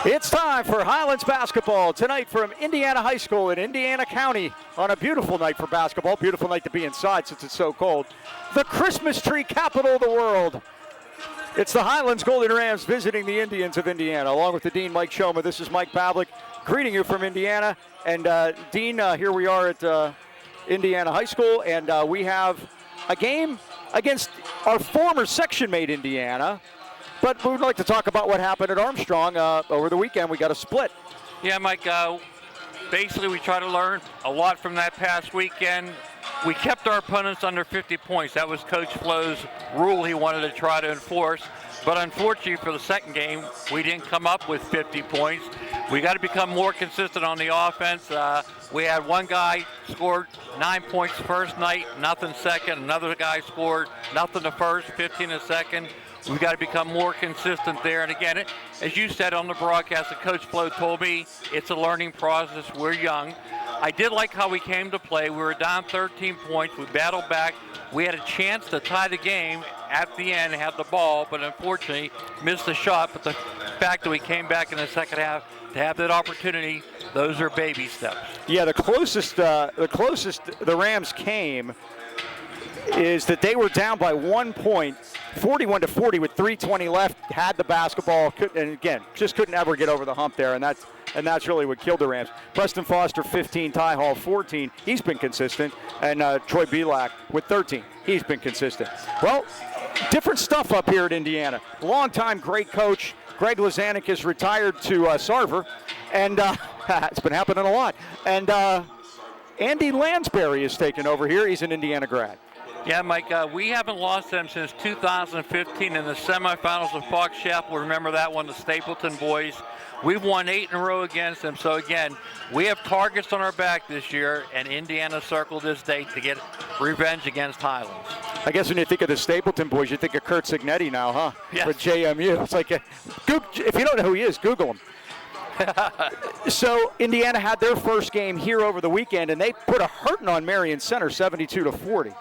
It's time for Highlands basketball tonight from Indiana High School in Indiana County on a beautiful night for basketball. Beautiful night to be inside since it's so cold. The Christmas tree capital of the world. It's the Highlands Golden Rams visiting the Indians of Indiana. Along with the Dean, Mike Choma, this is Mike Pavlik greeting you from Indiana. And Dean, here we are at Indiana High School, and we have a game against our former section mate, Indiana. But we would like to talk about what happened at Armstrong over the weekend. We got a split. Yeah, Mike, basically we try to learn a lot from that past weekend. We kept our opponents under 50 points. That was Coach Flo's rule he wanted to try to enforce. But unfortunately for the second game, we didn't come up with 50 points. We got to become more consistent on the offense. We had one guy scored 9 points the first night, nothing second. Another guy scored nothing the first, 15 the second. We've got to become more consistent there. And again, as you said on the broadcast, and Coach Flo told me, it's a learning process. We're young. I did like how we came to play. We were down 13 points. We battled back. We had a chance to tie the game at the end, have the ball, but unfortunately missed the shot. But the fact that we came back in the second half to have that opportunity, those are baby steps. Yeah, the closest the Rams came is that they were down by 1 point, 41-40 with 3:20 left, had the basketball, and again, just couldn't ever get over the hump there, and that's really what killed the Rams. Preston Foster, 15, Ty Hall, 14. He's been consistent, and Troy Belak with 13. He's been consistent. Well, different stuff up here at Indiana. Longtime great coach, Greg Lazanik is retired to Sarver, and it's been happening a lot. And Andy Lansbury is taking over here. He's an Indiana grad. Yeah, Mike, we haven't lost them since 2015 in the semifinals of Fox Chapel. Remember that one, the Stapleton boys. We've won 8 in a row against them. So, again, we have targets on our back this year, and Indiana circled this date to get revenge against Highlands. I guess when you think of the Stapleton boys, you think of Kurt Signetti now, huh? Yes. With JMU. It's like, if you don't know who he is, Google him. So Indiana had their first game here over the weekend, and they put a hurting on Marion Center, 72-40.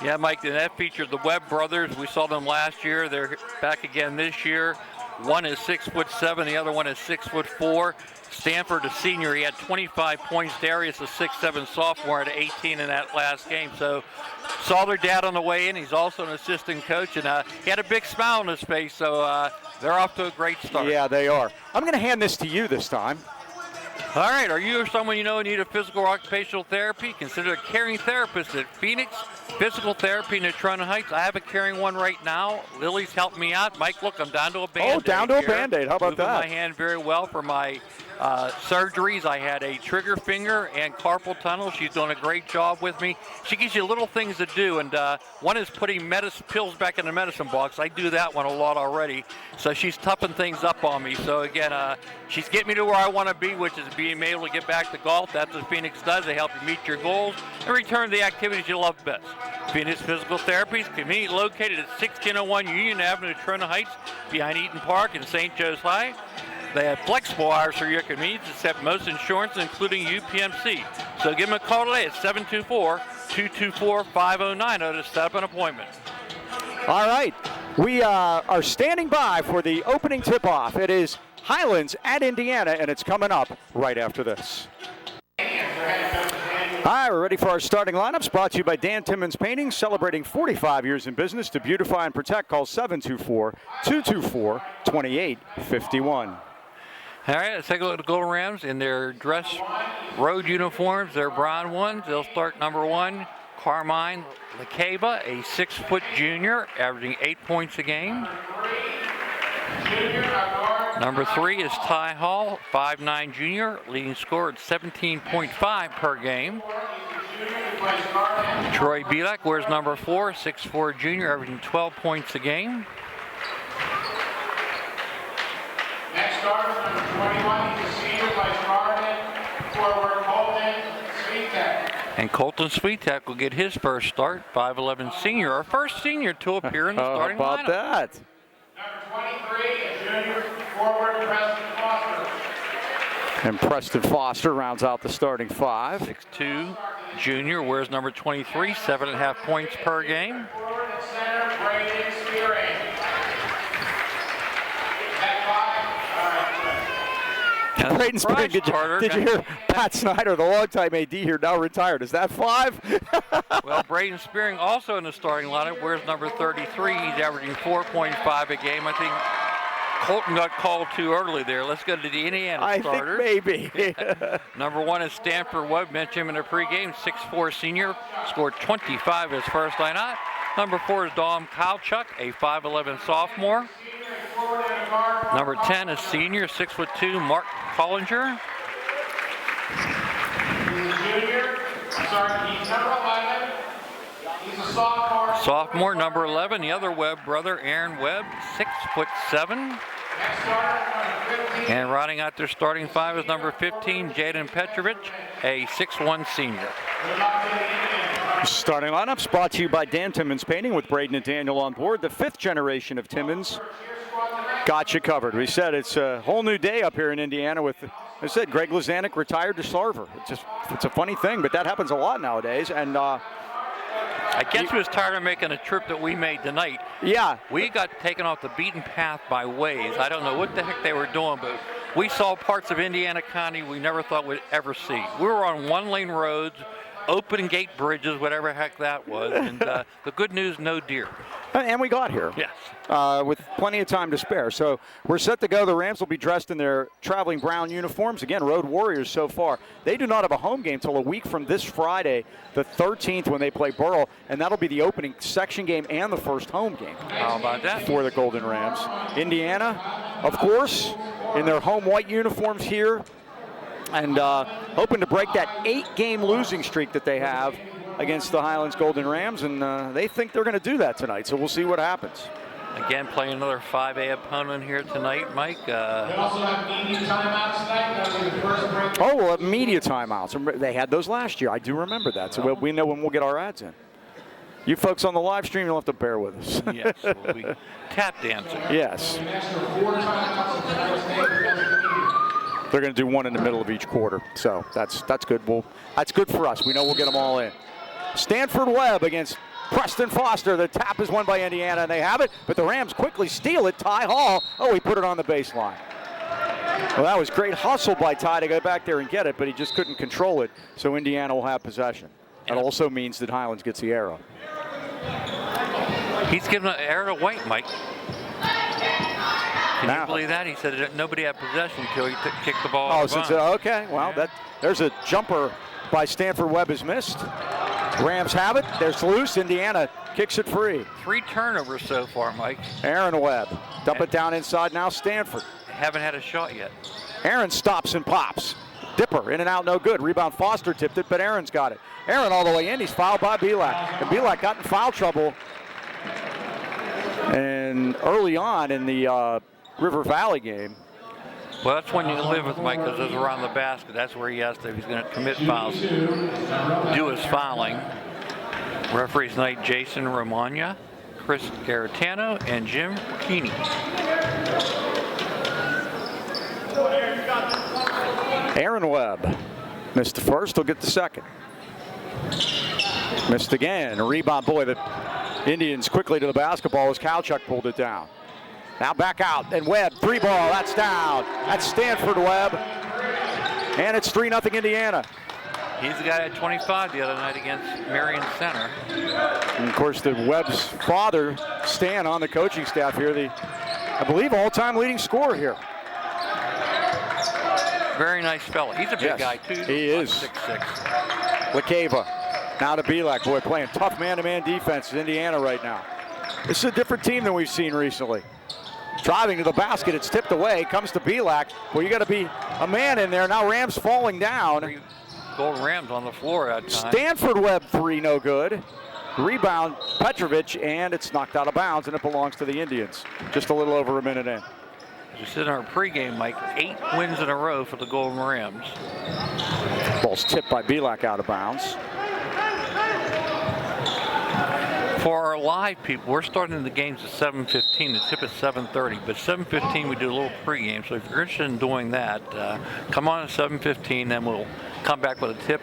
Yeah, Mike, and that featured the Webb brothers. We saw them last year. They're back again this year. One is 6'7", the other one is 6'4". Stanford, a senior, he had 25 points. Darius, a 6'7" sophomore, had 18 in that last game. So saw their dad on the way in. He's also an assistant coach, and he had a big smile on his face. So they're off to a great start. Yeah, they are. I'm going to hand this to you this time. All right, are you or someone you know in need of physical or occupational therapy? Consider a caring therapist at Phoenix Physical Therapy in Natrona Heights. I have a caring one right now. Lily's helped me out. Mike, look, I'm down to a Band-Aid. Oh, down to a Band-Aid. How about Moving that? my hand very well for my surgeries. I had a trigger finger and carpal tunnel. She's doing a great job with me. She gives you little things to do, and one is putting pills back in the medicine box. I do that one a lot already. So she's toughing things up on me. So again, she's getting me to where I want to be, which is being able to get back to golf. That's what Phoenix does. They help you meet your goals and return to the activities you love best. Phoenix Physical Therapy is conveniently located at 1601 Union Avenue, Natrona Heights, behind Eaton Park and St. Joe's High. They have flexible hours for your convenience, except most insurance, including UPMC. So give them a call today at 724-224-5090 to set up an appointment. All right. We are standing by for the opening tip-off. It is Highlands at Indiana, and it's coming up right after this. Hi, we're ready for our starting lineups, brought to you by Dan Timmons Painting, celebrating 45 years in business. To beautify and protect, call 724-224-2851. All right, let's take a look at the Golden Rams in their dress road uniforms, their brown ones. They'll start number 1, Carmine LeCaba, a 6-foot junior, averaging 8 points a game. Number 3 is Ty Hall, 5'9" junior, leading scorer at 17.5 per game. Troy Belak wears number 4, 6'4" junior, averaging 12 points a game. Next starter, number 21, he's a senior, plays guard, forward Colton Sweetek. And Colton Sweetek will get his first start, 5'11" senior, our first senior to appear in the starting lineup. How about that? Number 23, a junior, forward Preston Foster. And Preston Foster rounds out the starting 5. 6'2" junior, wears number 23, 7.5 points per game. Forward and center, Braden Spearing. That 5, all right. And Braden Spearing, did you hear Pat Snyder, the longtime AD here, now retired? Is that 5? Well, Braden Spearing also in the starting lineup. Where's number 33? He's averaging 4.5 a game. I think Colton got called too early there. Let's go to the Indiana starters. I think maybe. Number 1 is Stanford Webb. Mentioned him in the pregame. 6'4" senior. Scored 25 his first night out. Number 4 is Dom Kalchuk, a 5'11" sophomore. Number 10 is senior, 6'2", Mark Collinger. He's a junior. He's number 11. He's a sophomore. Sophomore, number 11, the other Webb brother, Aaron Webb, 6'7". And rounding out their starting 5 is number 15, Jaden Petrovich, a 6'1" senior. Starting lineups brought to you by Dan Timmons Painting with Braden and Daniel on board. The 5th generation of Timmons got you covered. We said it's a whole new day up here in Indiana with, I said, Greg Lazanik retired to Sarver. It's a funny thing, but that happens a lot nowadays. And I guess he was tired of making a trip that we made tonight. Yeah. We got taken off the beaten path by Waze. I don't know what the heck they were doing, but we saw parts of Indiana County we never thought we'd ever see. We were on one-lane roads, open gate bridges, whatever the heck that was. And the good news, no deer. And we got here. Yes. With plenty of time to spare. So we're set to go. The Rams will be dressed in their traveling brown uniforms. Again, Road Warriors so far. They do not have a home game till a week from this Friday, the 13th, when they play Burrell. And that'll be the opening section game and the first home game. How about that? For the Golden Rams. Indiana, of course, in their home white uniforms here. And hoping to break that 8-game losing streak that they have against the Highlands Golden Rams, and they think they're going to do that tonight, so we'll see what happens. Again, playing another 5A opponent here tonight, Mike. They also have media timeouts tonight. That'll be the first break. Oh, well, media timeouts. They had those last year. I do remember that, so we know when we'll get our ads in. You folks on the live stream, you'll have to bear with us. Yes, we'll be tap dancing. Yes. They're going to do one in the middle of each quarter, so that's good. That's good for us. We know we'll get them all in. Stanford Webb against Preston Foster. The tap is won by Indiana, and they have it, but the Rams quickly steal it. Ty Hall, he put it on the baseline. Well, that was great hustle by Ty to go back there and get it, but he just couldn't control it, so Indiana will have possession. That also means that Highlands gets the arrow. He's giving an arrow to White, Mike. Can you believe that? He said that nobody had possession until he kicked the ball. Okay. Well, there's a jumper by Stanford Webb is missed. Rams have it. There's loose. Indiana kicks it free. 3 turnovers so far, Mike. Aaron Webb. Dump it down inside now. Stanford. Haven't had a shot yet. Aaron stops and pops. Dipper in and out, no good. Rebound, Foster tipped it, but Aaron's got it. Aaron all the way in. He's fouled by Pavlik. And Pavlik got in foul trouble. And early on in the River Valley game. Well, that's when you live with Mike, because those around the basket. That's where he has to, if he's going to commit fouls, do his fouling. Referees tonight, Jason Romagna, Chris Garitano, and Jim Keeney. Aaron Webb missed the first. He'll get the second. Missed again. A rebound. Boy, the Indians quickly to the basketball as Kalchuk pulled it down. Now back out, and Webb, 3-ball, that's down. That's Stanford Webb, and it's 3-0 Indiana. He's the guy at 25 the other night against Marion Center. And of course, the Webb's father, Stan, on the coaching staff here, I believe, all-time leading scorer here. Very nice fella. He's a big guy, too. He is. 6'6". Lakeva, now to Pavlik. Boy, playing tough man-to-man defense in Indiana right now. This is a different team than we've seen recently. Driving to the basket, it's tipped away, comes to Pavlik. Well, you got to be a man in there. Now Rams falling down. Golden Rams on the floor at time. Stanford Webb 3, no good. Rebound, Petrovich, and it's knocked out of bounds, and it belongs to the Indians. Just a little over a minute in. As we said in our pregame, Mike, 8 wins in a row for the Golden Rams. Ball's tipped by Pavlik out of bounds. For our live people, we're starting the games at 7:15. The tip at 7:30, but 7:15 we do a little pregame. So if you're interested in doing that, come on at 7:15. Then we'll come back with a tip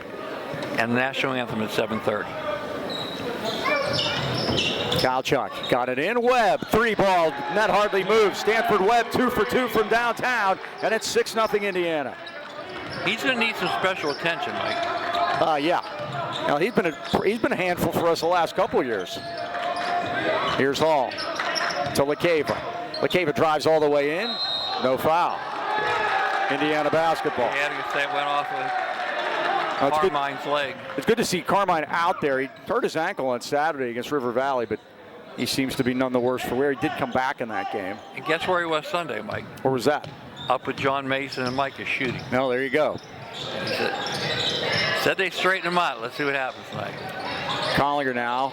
and the national anthem at 7:30. Kalchuk got it in. Webb, 3-ball, net hardly moves. Stanford Webb 2 for 2 from downtown, and it's 6-0 Indiana. He's going to need some special attention, Mike. Yeah. Now he's been a handful for us the last couple of years. Here's Hall to LeCava. LeCava drives all the way in. No foul. Indiana basketball. Yeah, I say it went off with Carmine's leg. It's good to see Carmine out there. He hurt his ankle on Saturday against River Valley, but he seems to be none the worse for wear. He did come back in that game. And guess where he was Sunday, Mike? Where was that? Up with John Mason and Micah shooting. No, there you go. Said they straighten him out. Let's see what happens tonight. Collinger now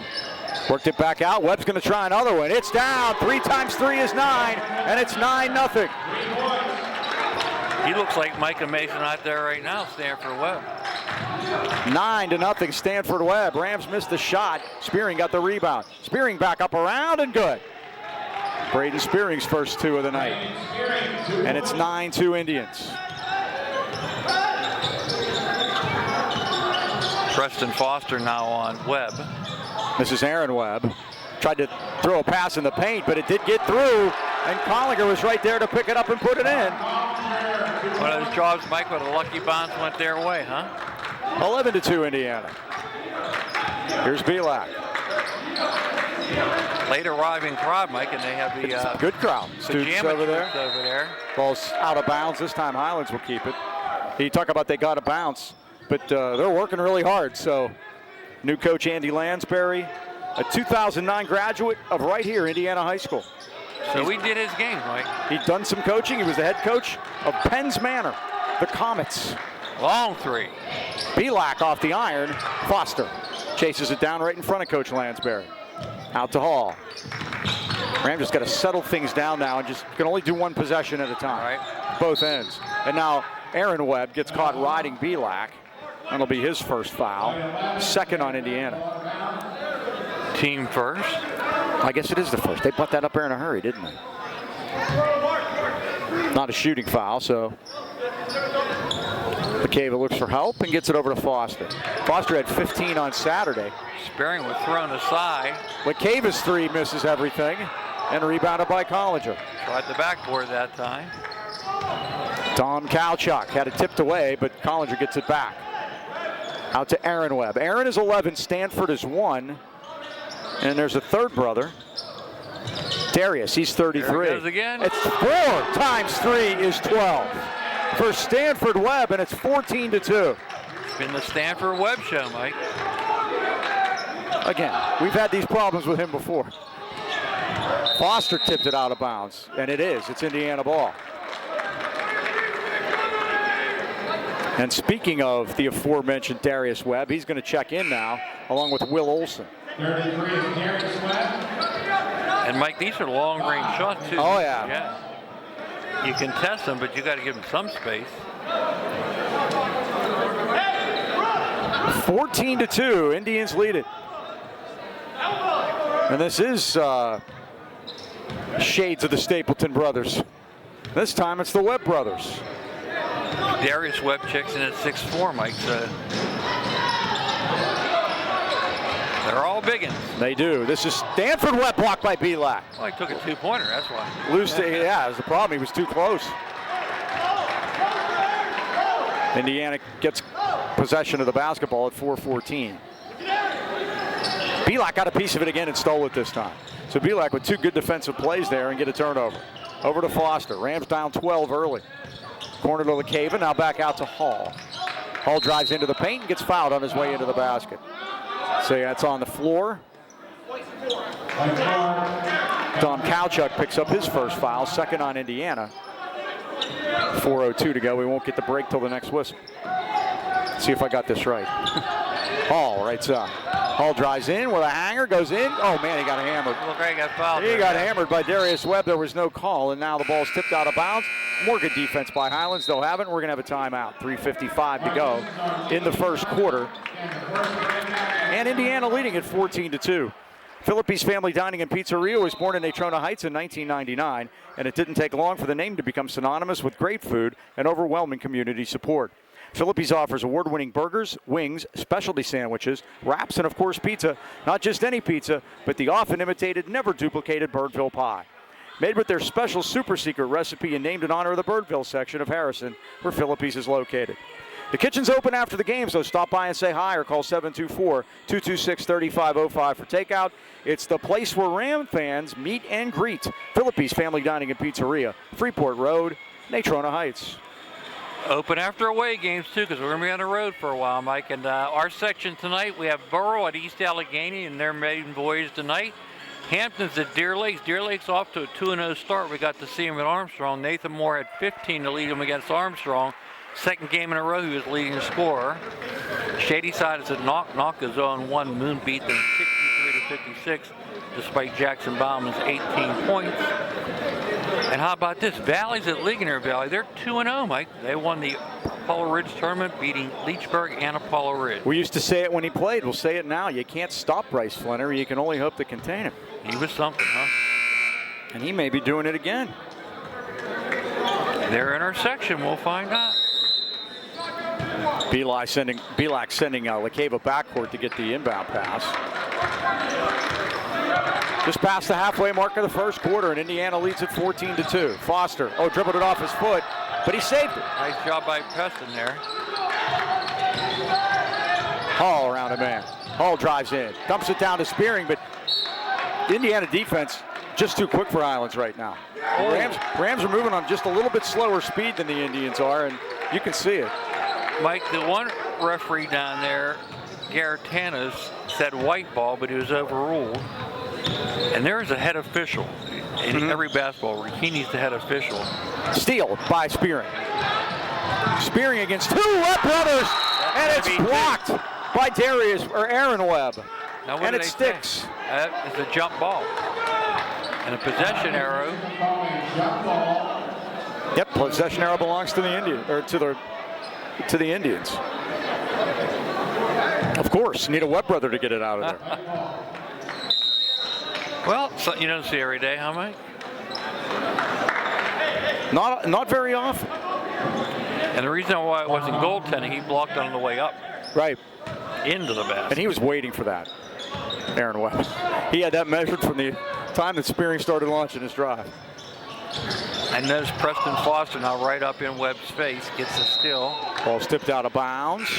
worked it back out. Webb's going to try another one. It's down. 3 times 3 is 9, and it's 9-0. He looks like Micah Mason out there right now, Stanford Webb. 9-0 Stanford Webb. Rams missed the shot. Spearing got the rebound. Spearing back up around and good. Braden Spearing's first 2 of the night. And it's 9-2 Indians. Preston Foster now on Webb. This is Aaron Webb. Tried to throw a pass in the paint, but it did get through. And Collinger was right there to pick it up and put it in. One of those jobs, Mike, with a lucky bounce went their way, huh? 11-2 Indiana. Here's Pavlik. Late arriving crowd, Mike, and they have the good crowd. Students over there. Ball's out of bounds. This time Highlands will keep it. You talk about they got a bounce, but they're working really hard. So new coach Andy Lansbury, a 2009 graduate of right here, Indiana High School. So we did his game, Mike. He'd done some coaching. He was the head coach of Penns Manor, the Comets. Long 3. Pavlik off the iron. Foster chases it down right in front of Coach Lansbury. Out to Hall. Ram just got to settle things down now and just can only do one possession at a time. Right. Both ends. And now Aaron Webb gets caught riding Pavlik. That'll be his first foul. Second on Indiana. Team first. I guess it is the first. They put that up there in a hurry, didn't they? Not a shooting foul, so LeCava looks for help and gets it over to Foster. Foster had 15 on Saturday. Spearing was thrown aside. LeCava's 3 misses everything and rebounded by Collinger. Tried the backboard that time. Tom Kalchuk had it tipped away, but Collinger gets it back. Out to Aaron Webb. Aaron is 11, Stanford is 1. And there's a third brother, Darius. He's 33. There it goes again. It's 4 times 3 is 12 for Stanford Webb, and it's 14-2. It's been the Stanford Webb show, Mike. Again, we've had these problems with him before. Foster tipped it out of bounds, and it is. It's Indiana ball. And speaking of the aforementioned Darius Webb, he's going to check in now, along with Will Olson. 33 is Darius Webb. And Mike, these are long-range shots too. Oh yeah. Yeah. You can test them, but you got to give them some space. 14-2, Indians lead it. And this is shades of the Stapleton brothers. This time it's the Webb brothers. Darius Webb checks in at 6'4", Mike. So they're all biggins. They do. This is Stanford Webb blocked by Pavlik. Well, he took a 2-pointer, that's why. Yeah, that was the problem. He was too close. Indiana gets possession of the basketball at 4:14. Pavlik got a piece of it again and stole it this time. So Pavlik with 2 good defensive plays there and get a turnover. Over to Foster. Rams down 12 early. Corner to LeCava, now back out to Hall. Hall drives into the paint and gets fouled on his way into the basket. So that's on the floor. Tom Kalchuk picks up his first foul, second on Indiana. 4:02 to go. We won't get the break till the next whistle. See if I got this right. Hall right side. Hall drives in with a hanger, goes in. Oh man, he got hammered. Look, he got fouled. He got hammered by Darius Webb. There was no call, and now the ball's tipped out of bounds. More good defense by Highlands. They'll have it, and we're going to have a timeout. 3:55 to go in the first quarter. And Indiana leading at 14-2. Philippe's Family Dining and Pizzeria was born in Natrona Heights in 1999, and it didn't take long for the name to become synonymous with great food and overwhelming community support. Philippi's offers award-winning burgers, wings, specialty sandwiches, wraps, and of course pizza. Not just any pizza, but the often imitated, never duplicated Birdville pie. Made with their special super secret recipe and named in honor of the Birdville section of Harrison, where Philippi's is located. The kitchen's open after the game, so stop by and say hi or call 724-226-3505 for takeout. It's the place where Ram fans meet and greet. Philippi's Family Dining and Pizzeria, Freeport Road, Natrona Heights. Open after away games, too, because we're going to be on the road for a while, Mike. And our section tonight, we have Borough at East Allegheny in their maiden voyage tonight. Hampton's at Deer Lakes. Deer Lakes off to a 2-0 start. We got to see him at Armstrong. Nathan Moore had 15 to lead him against Armstrong. Second game in a row, he was leading the scorer. Shady Side is at Knock. Knock is on 1. Moon beat them 63-56, despite Jackson Bauman's 18 points. And how about this? Valley's at Ligonier Valley. They're 2-0, Mike. They won the Apollo Ridge tournament, beating Leechburg and Apollo Ridge. We used to say it when he played. We'll say it now. You can't stop Bryce Flinner. You can only hope to contain him. He was something, huh? And he may be doing it again. Their intersection, we'll find out. Belak sending LaCava backcourt to get the inbound pass. Just past the halfway mark of the first quarter, and Indiana leads at 14-2. Foster, dribbled it off his foot, but he saved it. Nice job by Preston there. Hall around a man. Hall drives in, dumps it down to Spearing, but Indiana defense just too quick for Highlands right now. Rams are moving on just a little bit slower speed than the Indians are, and you can see it. Mike, the one referee down there, Garatanos, said white ball, but he was overruled. And there's a head official in every basketball league. He needs the head official. Steal by Spearing. Spearing against two Webb brothers, and it's blocked by Aaron Webb. Now, and it sticks. It's a jump ball. And a possession arrow. Yep, possession arrow belongs to the Indians. Of course, need a Webb brother to get it out of there. Well, something you don't see every day, huh, Mike? Not very often. And the reason why it wasn't goaltending, he blocked on the way up. Right. Into the basket. And he was waiting for that, Aaron Webb. He had that measured from the time that Spearing started launching his drive. And there's Preston Foster now right up in Webb's face, gets a steal. Ball tipped out of bounds.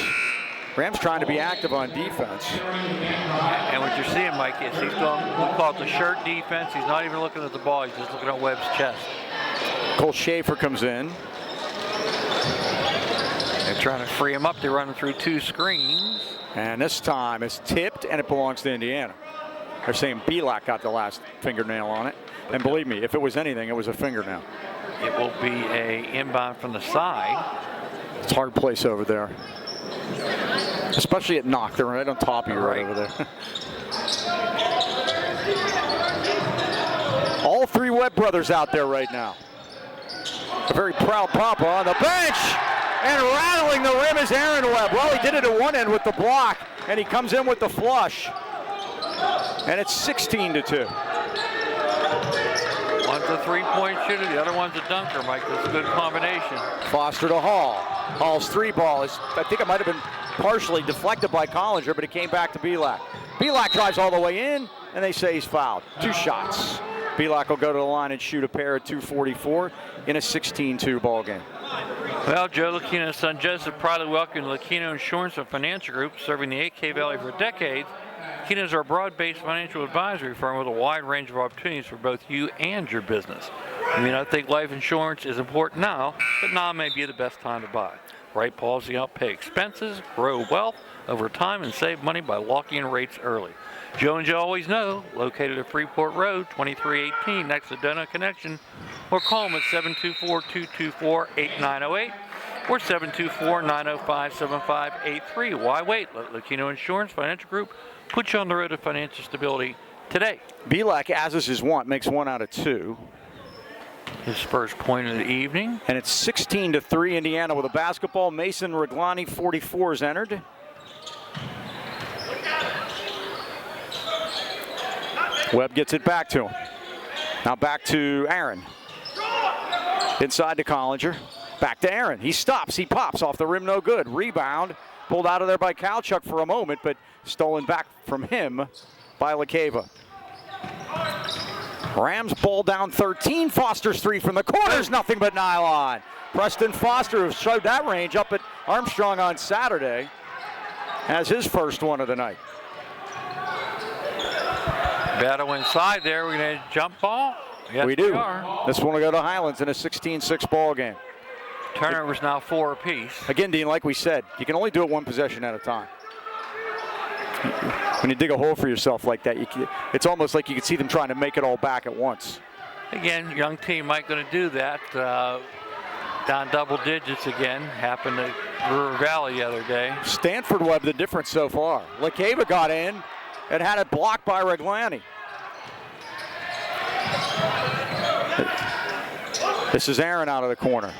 Rams trying to be active on defense. And what you're seeing, Mike, is he's going, we call it the shirt defense. He's not even looking at the ball. He's just looking at Webb's chest. Cole Schaefer comes in. They're trying to free him up. They're running through two screens. And this time it's tipped, and it belongs to Indiana. They're saying Belak got the last fingernail on it. And believe me, if it was anything, it was a fingernail. It will be a inbound from the side. It's a hard place over there. Especially at Knock. They're right on top of you right over there. All three Webb brothers out there right now. A very proud papa on the bench. And rattling the rim is Aaron Webb. Well, he did it at one end with the block, and he comes in with the flush. And it's 16-2. One's a three-point shooter, the other one's a dunker, Mike. That's a good combination. Foster to Hall. Hall's three ball is, I think it might have been partially deflected by Collinger, but it came back to Belak. Belak drives all the way in, and they say he's fouled. 2 shots. Belak will go to the line and shoot a pair at 2:44 in a 16-2 ball game. Well, Joe Lucchino's son Joseph proudly welcomed Lucchino Insurance and Financial Group, serving the AK Valley for decades. Lucchino's are a broad-based financial advisory firm with a wide range of opportunities for both you and your business. You may not think life insurance is important now, but now may be the best time to buy. Right policy help pay expenses, grow wealth over time, and save money by locking in rates early. Joe and Joe always know, located at Freeport Road, 2318, next to Donut Connection, or call them at 724-224-8908 or 724-905-7583. Why wait? Let Lucchino Insurance Financial Group put you on the road to financial stability today. Belak, as is his want, makes 1 out of 2. His first point of the evening. And it's 16-3 Indiana with a basketball. Mason Reglani, 44, is entered. Webb gets it back to him. Now back to Aaron. Inside to Collinger. Back to Aaron. He stops. He pops off the rim. No good. Rebound. Pulled out of there by Kalchuk for a moment, but stolen back from him by LeCava. Rams ball down 13. Foster's three from the corners. Nothing but nylon. Preston Foster, who showed that range up at Armstrong on Saturday, has his first one of the night. Battle inside there. We're going to jump ball. Yes, we do. are. This one will go to Highlands in a 16-6 ball game. Turnovers now 4 apiece. Again, Dean, like we said, you can only do it one possession at a time. When you dig a hole for yourself like that, it's almost like you can see them trying to make it all back at once. Again, young team might going to do that. Down double digits again. Happened to River Valley the other day. Stanford Webb the difference so far. LeCava got in and had it blocked by Reglani. This is Aaron out of the corner.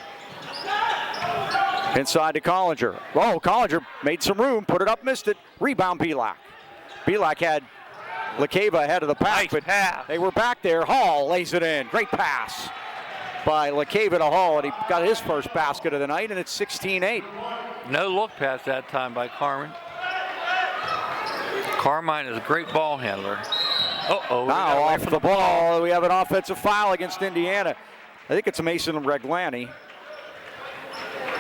Inside to Collinger. Oh, Collinger made some room, put it up, missed it. Rebound, Pavlik. Pavlik had LeCava ahead of the pack, but they were back there. Hall lays it in. Great pass by LeCava to Hall, and he got his first basket of the night, and it's 16-8. No look pass that time by Carmine. Carmine is a great ball handler. Uh-oh. Now off the ball, we have an offensive foul against Indiana. I think it's Mason Reglani.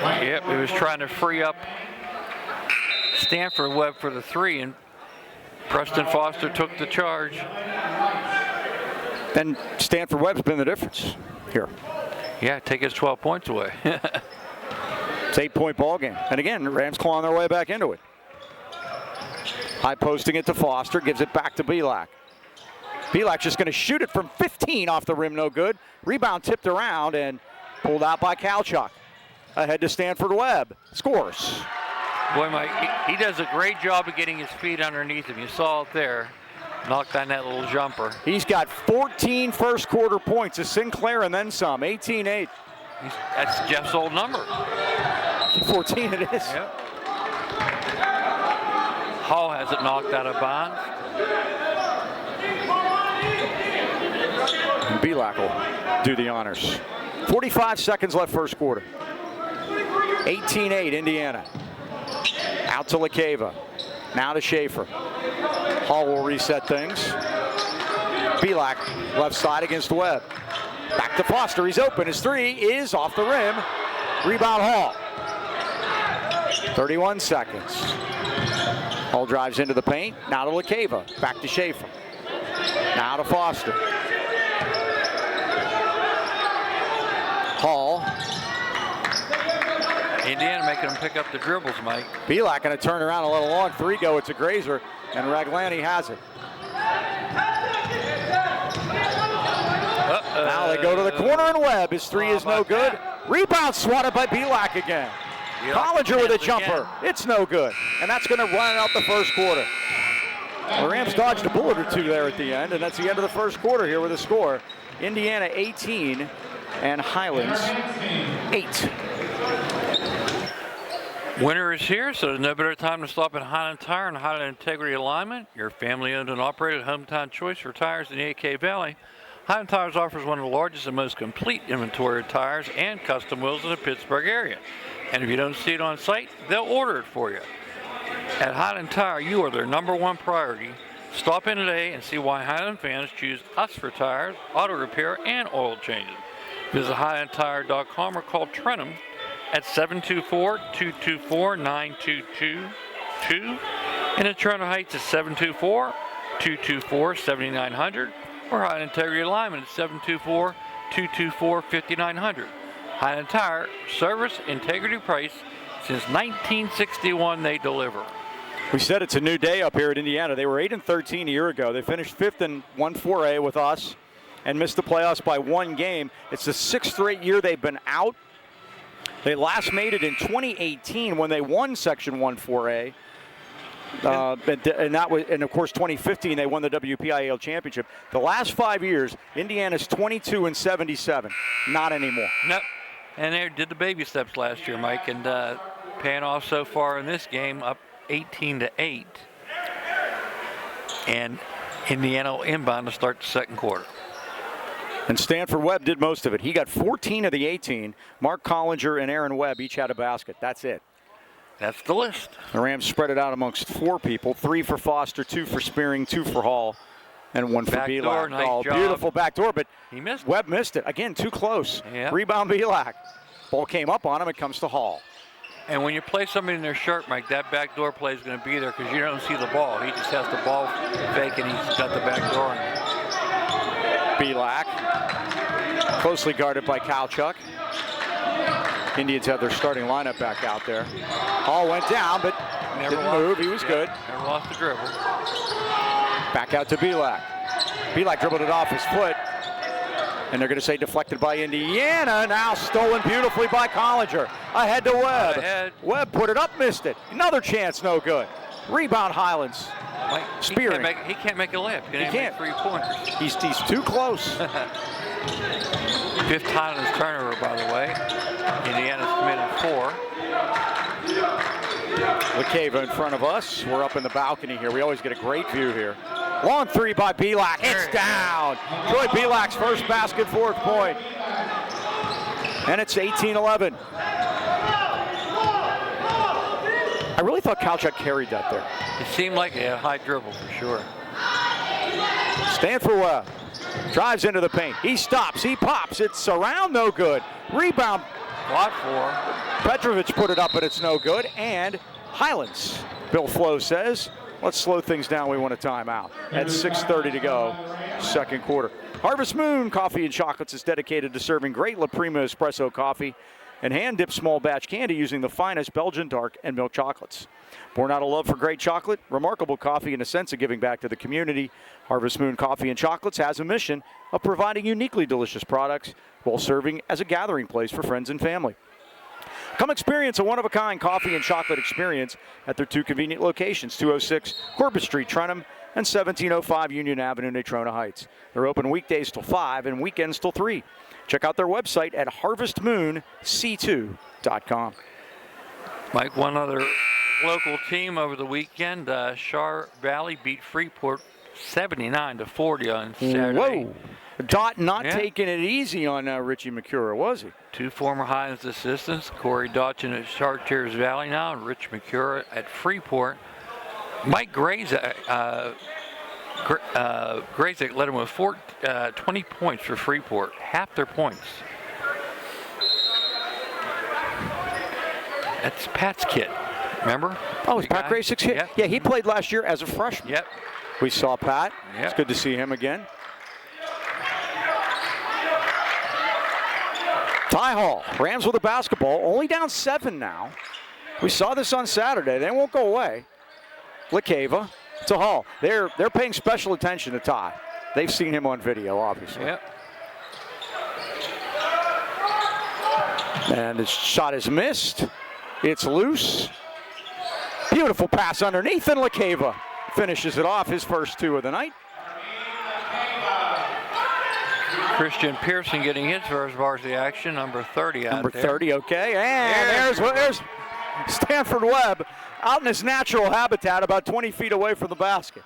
Yep, he was trying to free up Stanford Webb for the three, and Preston Foster took the charge. And Stanford Webb's been the difference here. Yeah, take his 12 points away. It's 8-point ball game. And again, the Rams clawing their way back into it. High posting it to Foster, gives it back to Pavlik. Pavlik's just going to shoot it from 15 off the rim, no good. Rebound tipped around and pulled out by Kalchuk. Ahead to Stanford Webb. Scores. Boy, Mike, he does a great job of getting his feet underneath him. You saw it there. Knocked on that little jumper. He's got 14 first quarter points to Sinclair and then some. 18-8. That's Jeff's old number. 14 it is. Yep. Hall has it knocked out of bounds. And Pavlik will do the honors. 45 seconds left first quarter. 18-8 Indiana. Out to LeCava. Now to Schaefer. Hall will reset things. Pavlik left side against Webb. Back to Foster. He's open. His three is off the rim. Rebound Hall. 31 seconds. Hall drives into the paint. Now to LeCava. Back to Schaefer. Now to Foster. Hall. Indiana making him pick up the dribbles, Mike. Pavlik going to turn around and let a long three go. It's a grazer, and Reglani has it. Now they go to the corner, and Webb. His three is no good. Rebound swatted by Pavlik again. Collinger with a jumper. It's no good. And that's going to run out the first quarter. The Rams dodged a bullet or two there at the end, and that's the end of the first quarter here with a score. Indiana 18 and Highlands 8. Winter is here, so there's no better time to stop at Highland Tire and Highland Integrity Alignment, your family-owned and operated hometown choice for tires in the AK Valley. Highland Tires offers one of the largest and most complete inventory of tires and custom wheels in the Pittsburgh area. And if you don't see it on site, they'll order it for you. At Highland Tire, you are their #1 priority. Stop in today and see why Highland fans choose us for tires, auto repair, and oil changes. Visit HighlandTire.com or call Trenum at 724-224-9222. And in Toronto Heights at 724-224-7900 or Highland Integrity Alignment at 724-224-5900. Highland Tire, service, integrity, price. Since 1961, they deliver. We said it's a new day up here at Indiana. They were 8-13 a year ago. They finished 5th in 1-4A with us and missed the playoffs by 1 game. It's the 6th straight year they've been out. They last made it in 2018 when they won Section 1-4A. And of course 2015 they won the WPIAL championship. The last 5 years, Indiana's 22-77. Not anymore. Nope. And they did the baby steps last year, Mike, and paying off so far in this game, up 18-8. And Indiana will inbound to start the second quarter. And Stanford Webb did most of it. He got 14 of the 18. Mark Collinger and Aaron Webb each had a basket. That's it. That's the list. The Rams spread it out amongst 4 people. 3 for Foster, 2 for Spearing, 2 for Hall, and 1 for Backdoor, Belak. nice job. Beautiful backdoor, but He missed. Webb missed it. Again, too close. Yeah. Rebound Belak. Ball came up on him. It comes to Hall. And when you play somebody in their shirt, Mike, that backdoor play is going to be there because you don't see the ball. He just has the ball fake and he's got the backdoor. Belak, closely guarded by Kalchuk. Indians have their starting lineup back out there. Hall went down, but didn't move. He was good. Never lost the dribble. Back out to Belak. Belak dribbled it off his foot. And they're going to say deflected by Indiana. Now stolen beautifully by Collinger. Ahead to Webb. Ahead. Webb put it up, missed it. Another chance, no good. Rebound Highlands. Mike, Spearing. He can't make a layup. He can't make 3-pointers. He's too close. 5th Highlands turnover, by the way. Indiana's committed 4. LaCava in front of us. We're up in the balcony here. We always get a great view here. Long 3 by Belak. It's down. Troy Belak's first basket, 4th point. And it's 18-11. I really thought Kalchuk carried that there. It seemed like a high dribble for sure. Stanford Webb drives into the paint. He stops. He pops. It's around. No good. Rebound. Lot 4. Petrovic put it up, but it's no good. And Highlands. Bill Flo says, let's slow things down. We want a timeout. At 6:30 to go, 2nd quarter. Harvest Moon Coffee and Chocolates is dedicated to serving great La Prima espresso coffee and hand-dipped small batch candy using the finest Belgian dark and milk chocolates. Born out of love for great chocolate, remarkable coffee, and a sense of giving back to the community, Harvest Moon Coffee and Chocolates has a mission of providing uniquely delicious products while serving as a gathering place for friends and family. Come experience a one-of-a-kind coffee and chocolate experience at their 2 convenient locations, 206 Corbett Street, Trentham, and 1705 Union Avenue, Natrona Heights. They're open weekdays till 5 and weekends till 3. Check out their website at harvestmoonc2.com. Mike, one other local team over the weekend, Shar Valley beat Freeport 79-40 on Saturday. Whoa. Dot not taking it easy on Richie McCura, was he? 2 former Highlands assistants, Corey Dodson at Chartiers Valley now, and Rich McCura at Freeport. Mike Grazek led him with 20 points for Freeport, half their points. That's Pat's kid, remember? Oh, it's Pat Grazek's kid? Yep. Yeah, he played last year as a freshman. Yep. We saw Pat. Yep. It's good to see him again. Ty Hall, Rams with a basketball, only down 7 now. We saw this on Saturday. They won't go away. LaCava to Hall. They're paying special attention to Ty. They've seen him on video, obviously. Yep. And his shot is missed. It's loose. Beautiful pass underneath, and LaCava finishes it off, his first 2 of the night. Christian Pearson getting his first varsity action, number 30 out Number there. 30, okay. And there's Stanford Webb out in his natural habitat about 20 feet away from the basket.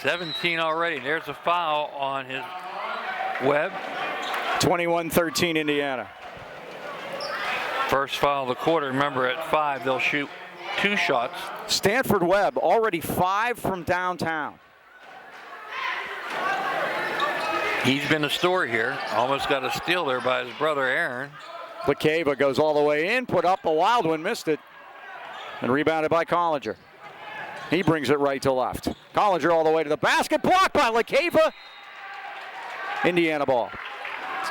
17 already. There's a foul on his Webb. 21-13 Indiana. First foul of the quarter. Remember, at 5, they'll shoot 2 shots. Stanford Webb already 5 from downtown. He's been a story here. Almost got a steal there by his brother Aaron. LaCava goes all the way in, put up a wild one, missed it, and rebounded by Collinger. He brings it right to left. Collinger all the way to the basket, blocked by LaCava. Indiana ball.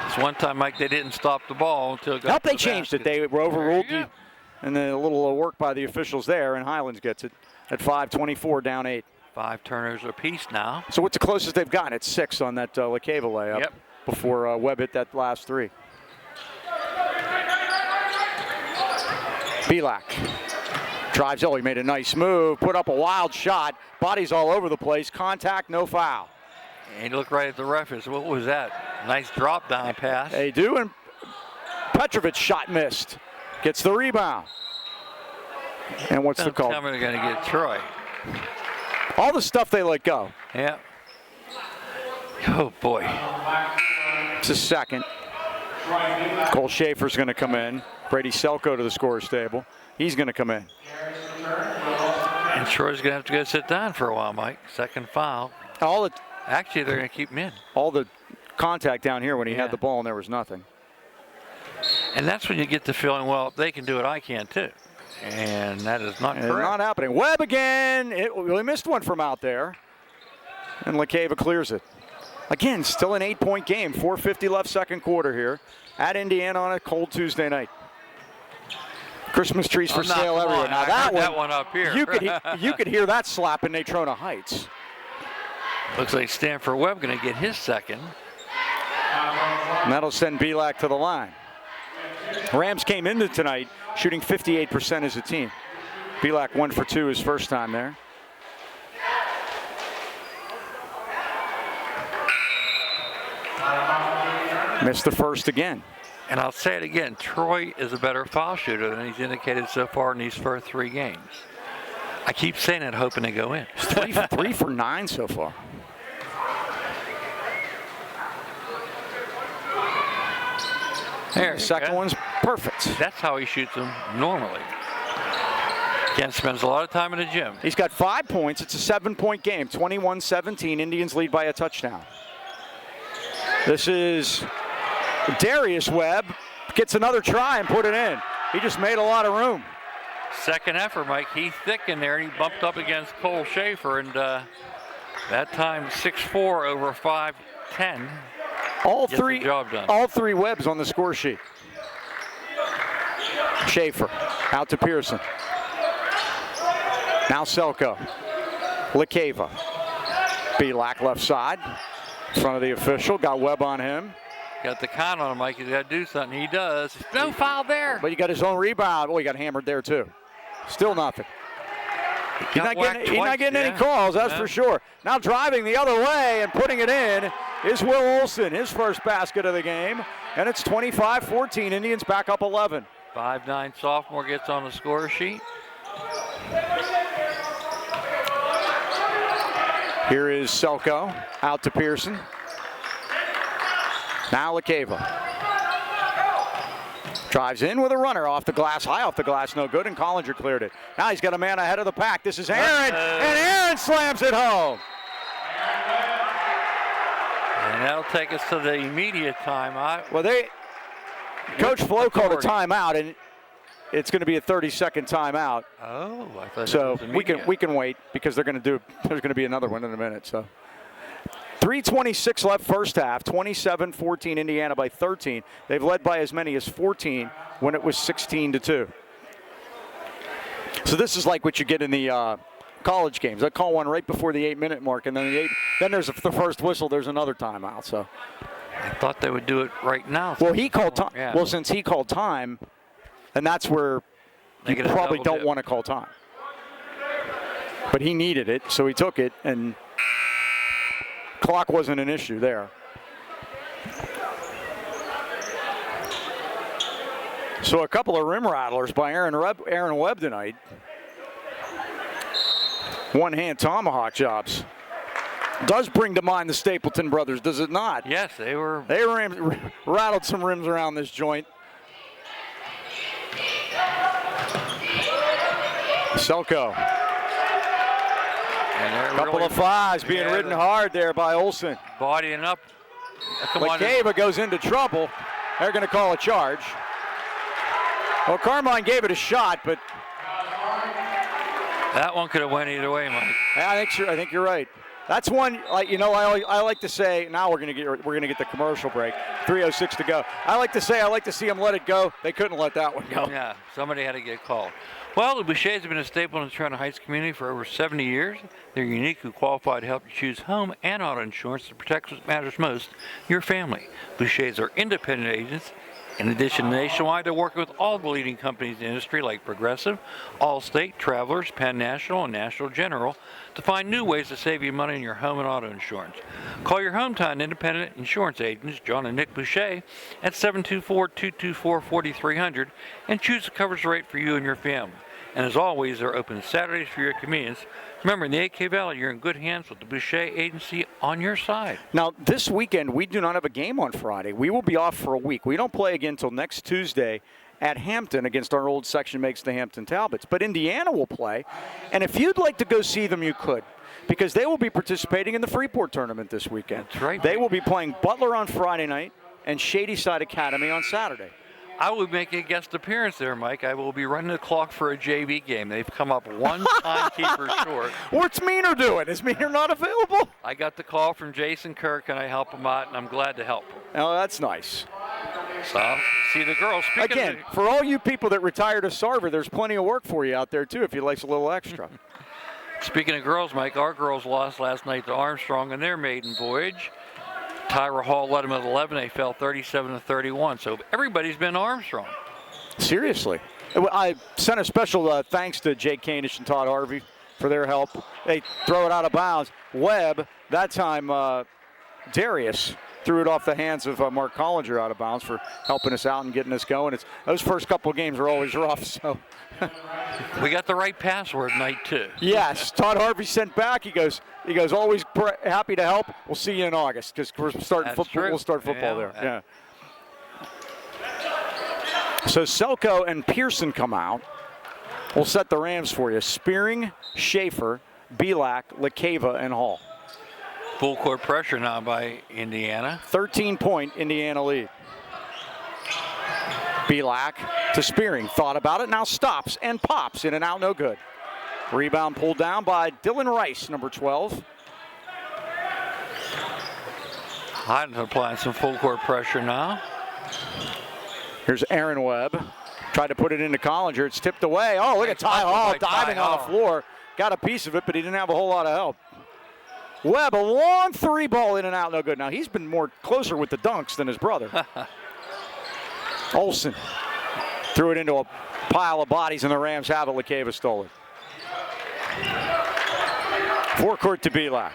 It's one time, Mike, they didn't stop the ball until it got Nope, to they the changed it. basket. They were overruled, There you go. and then a little work by the officials there, and Highlands gets it at 5:24, down 8. 5 turnovers apiece now. So what's the closest they've gotten? It's 6 on that LaCava layup. Yep. Before Webb hit that last 3. Belak drives. Oh, he made a nice move. Put up a wild shot. Bodies all over the place. Contact, no foul. And he looked right at the ref and said, what was that? Nice drop down pass. They do, and Petrovic's shot missed. Gets the rebound. And what's the call? Tell me they're going to get Troy. All the stuff they let go. Yeah. Oh, boy. It's a second. Cole Schaefer's going to come in. Brady Selko to the scorer's table. He's going to come in. And Troy's going to have to go sit down for a while, Mike. Second foul. Actually, they're going to keep him in. All the contact down here when he had the ball and there was nothing. And that's when you get the feeling, well, if they can do it, I can too. And that is not correct. Not happening. Webb again. We missed one from out there. And LaCava clears it. Again, still an 8-point game. 4:50 left second quarter here at Indiana on a cold Tuesday night. Christmas trees for sale everywhere. Now that one up here. You could hear that slap in Natrona Heights. Looks like Stanford Webb going to get his second. And that'll send Pavlik to the line. Rams came into tonight shooting 58% as a team. Pavlik 1 for 2 his first time there. Missed the first again. And I'll say it again, Troy is a better foul shooter than he's indicated so far in these first 3 games. I keep saying it, hoping to go in. 3 for 9 so far. There, the second one's perfect. That's how he shoots them normally. Ken spends a lot of time in the gym. He's got 5 points. It's a 7-point game. 21-17. Indians lead by a touchdown. This is Darius Webb. Gets another try and put it in. He just made a lot of room. Second effort, Mike. He's thick in there, and he bumped up against Cole Schaefer, and that time 6'4" over 5'10". All three Webbs on the score sheet. Schaefer out to Pearson. Now Selko. LaCava. Pavlik left side. In front of the official. Got Webb on him. Got the count on him, Mike. He's got to do something. He does. No foul there. But he got his own rebound. Oh, he got hammered there too. Still nothing. He's not getting any calls, that's for sure. Now driving the other way and putting it in is Will Olson, his first basket of the game. And it's 25-14. Indians back up 11. 5'9" sophomore gets on the score sheet. Here is Selko out to Pearson. Now LaCava. Drives in with a runner off the glass, high off the glass, no good, and Collinger cleared it. Now he's got a man ahead of the pack. This is Aaron, and Aaron slams it home. And that'll take us to the immediate timeout. Well, Coach Flo called a timeout, and it's going to be a 30-second timeout. Oh, I thought so we can wait because there's going to be another one in a minute. So 3:26 left first half. 27-14 Indiana by 13. They've led by as many as 14 when it was 16-2. So this is like what you get in the college games. I call one right before the 8-minute mark, and then there's the first whistle. There's another timeout. So I thought they would do it right now. Well, he called time. Yeah. Well, since he called time, and that's where you probably don't want to call time. But he needed it, so he took it, and clock wasn't an issue there. So a couple of rim rattlers by Aaron Webb tonight. One-hand tomahawk jobs. Does bring to mind the Stapleton brothers, does it not? Yes, they rattled some rims around this joint. Selko. A couple of fives being ridden hard there by Olson. Bodying up. LaCava goes into trouble. They're going to call a charge. Well, Carmine gave it a shot, but that one could have went either way, Mike. I think you're right. That's one, I like to say. Now we're going to get the commercial break. 3:06 to go. I like to see them let it go. They couldn't let that one go. Yeah, somebody had to get called. Well, the Bouchers have been a staple in the Toronto Heights community for over 70 years. They're uniquely qualified to help you choose home and auto insurance to protect what matters most, your family. Bouchers are independent agents. In addition to nationwide, they're working with all the leading companies in the industry like Progressive, Allstate, Travelers, Penn National, and National General to find new ways to save you money in your home and auto insurance. Call your hometown independent insurance agents, John and Nick Boucher, at 724-224-4300 and choose the coverage rate for you and your family. And as always, they're open Saturdays for your convenience. Remember, in the AK Valley, you're in good hands with the Boucher Agency on your side. Now, this weekend, we do not have a game on Friday. We will be off for a week. We don't play again until next Tuesday at Hampton against our old section makes the Hampton Talbots. But Indiana will play, and if you'd like to go see them, you could, because they will be participating in the Freeport tournament this weekend. That's right. They will be playing Butler on Friday night and Shadyside Academy on Saturday. I will make a guest appearance there, Mike. I will be running the clock for a JV game. They've come up one timekeeper short. What's Meaner doing? Is Meaner not available? I got the call from Jason Kirk, and I help him out, and I'm glad to help him. Oh, that's nice. So, see the girls. Again, for all you people that retired to Sarver, there's plenty of work for you out there, too, if you'd like a little extra. Speaking of girls, Mike, our girls lost last night to Armstrong in their maiden voyage. Tyra Hall led them at 11. They fell 37-31. So everybody's been Armstrong. Seriously. I sent a special thanks to Jake Kanish and Todd Harvey for their help. They throw it out of bounds. Webb, that time Darius threw it off the hands of Mark Collinger out of bounds for helping us out and getting us going. Those first couple of games are always rough. So we got the right password night two. Yes, Todd Harvey sent back. He goes, always happy to help. We'll see you in August because we're starting football. True. We'll start football there. Yeah. So Selko and Pearson come out. We'll set the Rams for you. Spearing, Schaefer, Belak, LaCava, and Hall. Full court pressure now by Indiana. 13-point Indiana lead. Belak to Spearing. Thought about it, now stops and pops. In and out, no good. Rebound pulled down by Dylan Rice, number 12. Highlands applying some full court pressure now. Here's Aaron Webb. Tried to put it into Collinger. It's tipped away. Oh, look at Ty Hall diving on the floor. Got a piece of it, but he didn't have a whole lot of help. Webb, a long three ball in and out, no good. Now, he's been more closer with the dunks than his brother. Olsen threw it into a pile of bodies, and the Rams have it. LaCava stole it. Forecourt to Belak.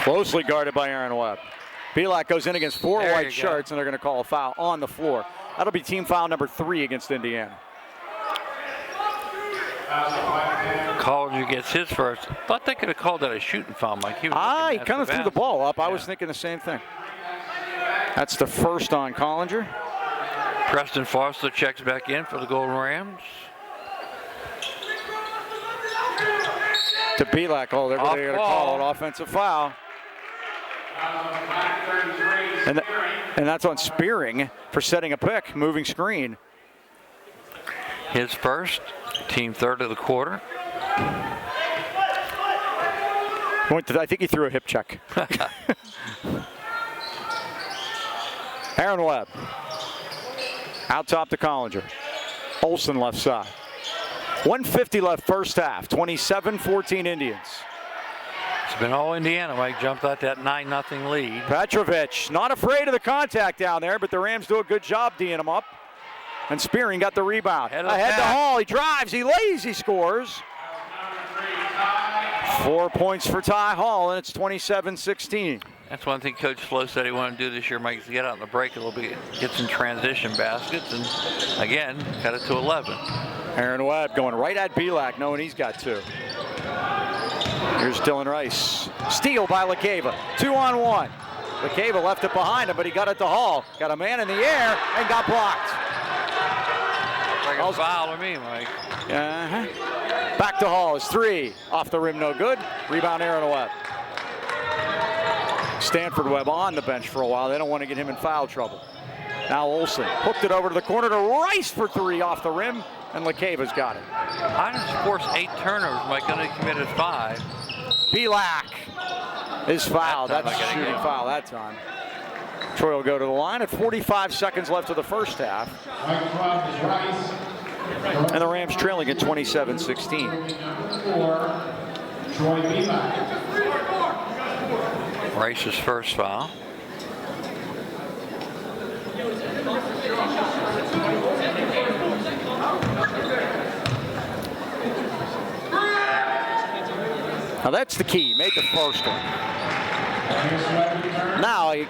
Closely guarded by Aaron Webb. Belak goes in against four white shirts, and they're going to call a foul on the floor. That'll be team foul number 3 against Indiana. Collinger gets his first. Thought they could have called that a shooting foul, Mike. He kind of threw the ball up. I was thinking the same thing. That's the first on Collinger. Preston Foster checks back in for the Golden Rams. To Belak. Oh, they're going to call an offensive foul. And that's on Spearing for setting a pick, moving screen. His first, team third of the quarter. I think he threw a hip check. Aaron Webb. Out top to Collinger. Olsen left side. 150 left first half. 27-14 Indians. It's been all Indiana. Mike jumped out that 9-0 lead. Petrovic not afraid of the contact down there, but the Rams do a good job D'ing him up. And Spearing got the rebound. Ahead to Hall. He drives. He lays. He scores. 4 points for Ty Hall, and it's 27-16. That's one thing Coach Flo said he wanted to do this year, Mike, is get out in the break a little bit, get some transition baskets, and again, cut it to 11. Aaron Webb going right at Belak, knowing he's got 2. Here's Dylan Rice. Steal by LaCava. 2-on-1. LaCava left it behind him, but he got it to Hall. Got a man in the air and got blocked. Like a foul to me, Mike. Back to Hall. His 3. Off the rim, no good. Rebound, Aaron Webb. Stanford Webb on the bench for a while. They don't want to get him in foul trouble. Now Olsen hooked it over to the corner to Rice for 3 off the rim, and LaCava's got it. Highlands forced 8 turnovers. Mike only committed 5. Belak is fouled. That's a shooting foul that time. Troy will go to the line at 45 seconds left of the first half. And the Rams trailing at 27-16. Rice's first foul. Now that's the key. Made the first one. Now, I'm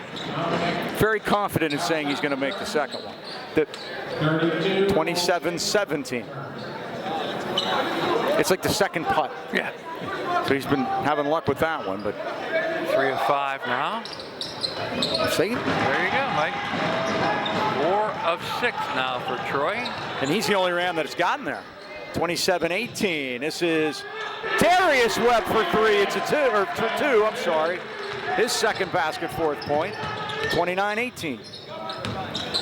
very confident in saying he's going to make the second one. 27-17. It's like the second putt. Yeah. So he's been having luck with that one, but 3 of 5 now. see? There you go, Mike. 4 of 6 now for Troy. And he's the only Ram that has gotten there. 27-18. This is Darius Webb for 3. It's a 2, or for 2, I'm sorry. His second basket, 4th point. 29-18.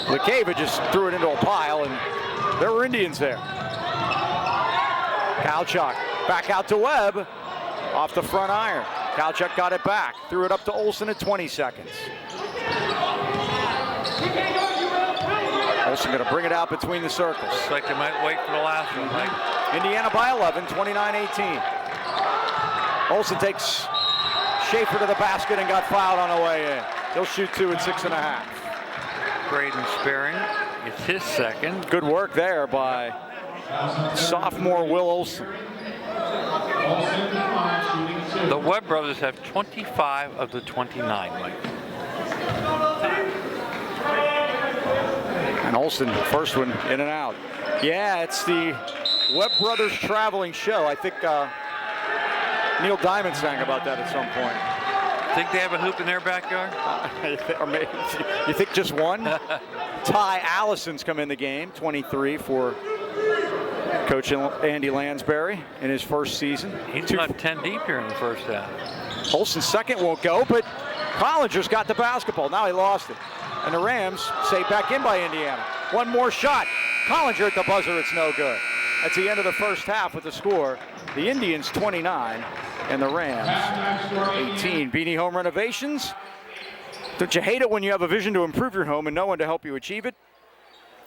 Lekeva just threw it into a pile, and there were Indians there. Kalchuk back out to Webb. Off the front iron. Kalchuk got it back. Threw it up to Olsen at 20 seconds. Olsen going to bring it out between the circles. Looks like they might wait for the last one, Mike. Indiana by 11, 29-18. Olsen takes Schaefer to the basket and got fouled on the way in. He'll shoot 2 at 6.5. Braden Sparing, it's his second. Good work there by sophomore Will Olsen. The Webb brothers have 25 of the 29, Mike. And Olsen, first one in and out. Yeah, it's the Webb brothers traveling show. I think Neil Diamond sang about that at some point. Think they have a hoop in their backyard? Or maybe, you think just one? Ty Allison's come in the game, 23 for Coach Andy Lansbury in his first season. He's not 10 deep here in the first half. Olsen's second won't go, but Collinger's got the basketball. Now he lost it. And the Rams say back in by Indiana. One more shot. Collinger at the buzzer, it's no good. That's the end of the first half with the score. The Indians 29 and the Rams 18. Beanie Home Renovations. Don't you hate it when you have a vision to improve your home and no one to help you achieve it?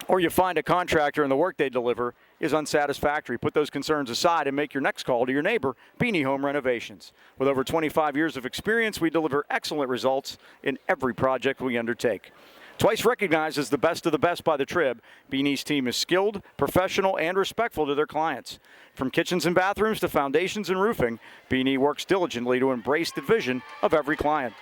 Or you find a contractor and the work they deliver is unsatisfactory. Put those concerns aside and make your next call to your neighbor, Beanie Home Renovations. With over 25 years of experience, we deliver excellent results in every project we undertake. Twice recognized as the best of the best by the Trib, Beanie's team is skilled, professional, and respectful to their clients. From kitchens and bathrooms to foundations and roofing, Beanie works diligently to embrace the vision of every client.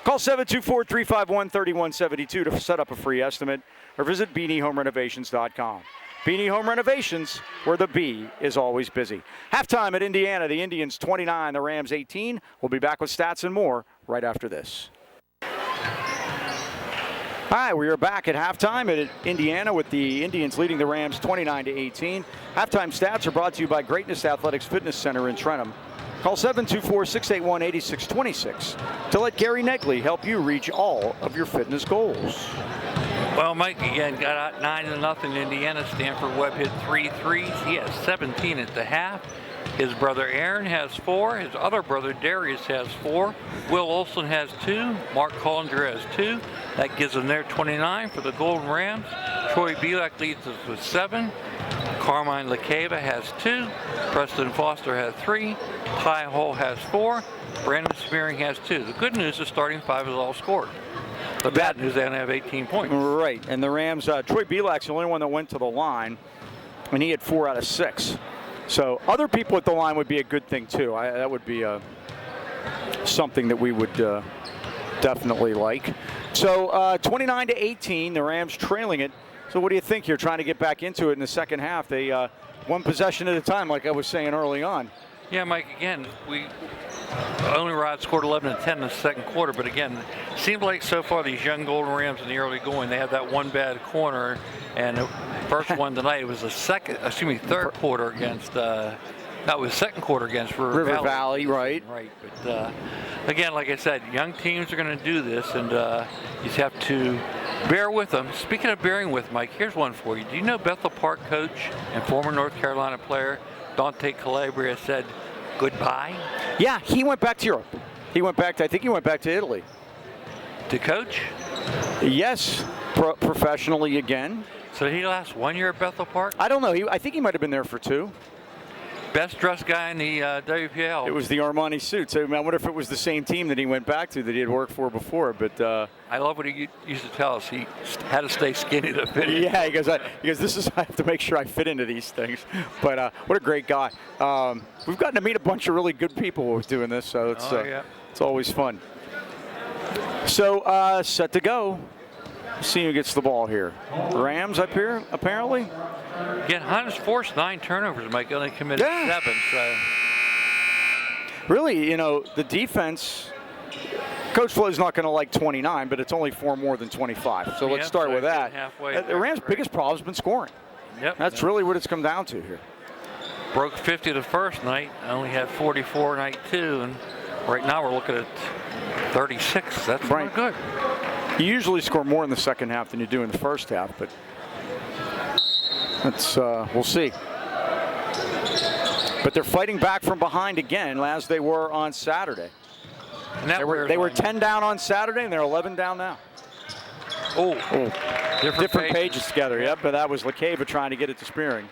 Call 724-351-3172 to set up a free estimate or visit BeanieHomeRenovations.com. Beanie Home Renovations, where the bee is always busy. Halftime at Indiana, the Indians 29, the Rams 18. We'll be back with stats and more right after this. Hi, we are back at halftime at Indiana with the Indians leading the Rams 29-18. Halftime stats are brought to you by Greatness Athletics Fitness Center in Trenton. Call 724-681-8626 to let Gary Negley help you reach all of your fitness goals. Well, Mike again got out 9-0 Indiana. Stanford Webb hit 3 threes. He has 17 at the half. His brother Aaron has 4. His other brother Darius has 4. Will Olsen has 2. Mark Collinger has 2. That gives them their 29 for the Golden Rams. Troy Belak leads us with 7. Carmine Lekeva has 2. Preston Foster has 3. Ty Hall has 4. Brandon Spearing has 2. The good news is starting 5 is all scored. The bad news, they only have 18 points. Right, and the Rams, Troy Belak's the only one that went to the line, and he had 4 out of 6. So other people at the line would be a good thing too. That would be something that we would definitely like. So 29-18, the Rams trailing it. So what do you think here, trying to get back into it in the second half? They one possession at a time, like I was saying early on. Yeah, Mike, again, Only Rod scored 11 and 10 in the second quarter, but again, it seemed like so far these young Golden Rams in the early going, they had that one bad corner, and the first one tonight, it was the third quarter against, second quarter against River Valley, right. Right, but again, like I said, young teams are going to do this, and you just have to bear with them. Speaking of bearing with, Mike, here's one for you. Do you know Bethel Park coach and former North Carolina player Dante Calabria said goodbye? Yeah, he went back to Europe. I think he went back to Italy. To coach? Yes, professionally again. So did he last 1 year at Bethel Park? I don't know. I think he might have been there for 2. Best dressed guy in the WPL. It was the Armani suit. So I wonder if it was the same team that he went back to that he had worked for before. But I love what he used to tell us. He had to stay skinny to fit in. Yeah, he goes, I have to make sure I fit into these things. But what a great guy. We've gotten to meet a bunch of really good people while we're doing this, so it's always fun. So set to go. See who gets the ball here. Rams up here, apparently. Again, Highlands forced 9 turnovers, Mike. Only committed 7. So really, the defense. Coach Flo's not going to like 29, but it's only 4 more than 25. So let's start with that. The Rams' biggest problem has been scoring. Yep. That's really what it's come down to here. Broke 50 the first night. Only had 44 night 2, and right now we're looking at 36. That's right. Good. You usually score more in the second half than you do in the first half, but that's we'll see. But they're fighting back from behind again, as they were on Saturday. They were 10 down on Saturday, and they're 11 down now. Oh, different pages together. Yep, but that was Lakeva trying to get it to Spearing.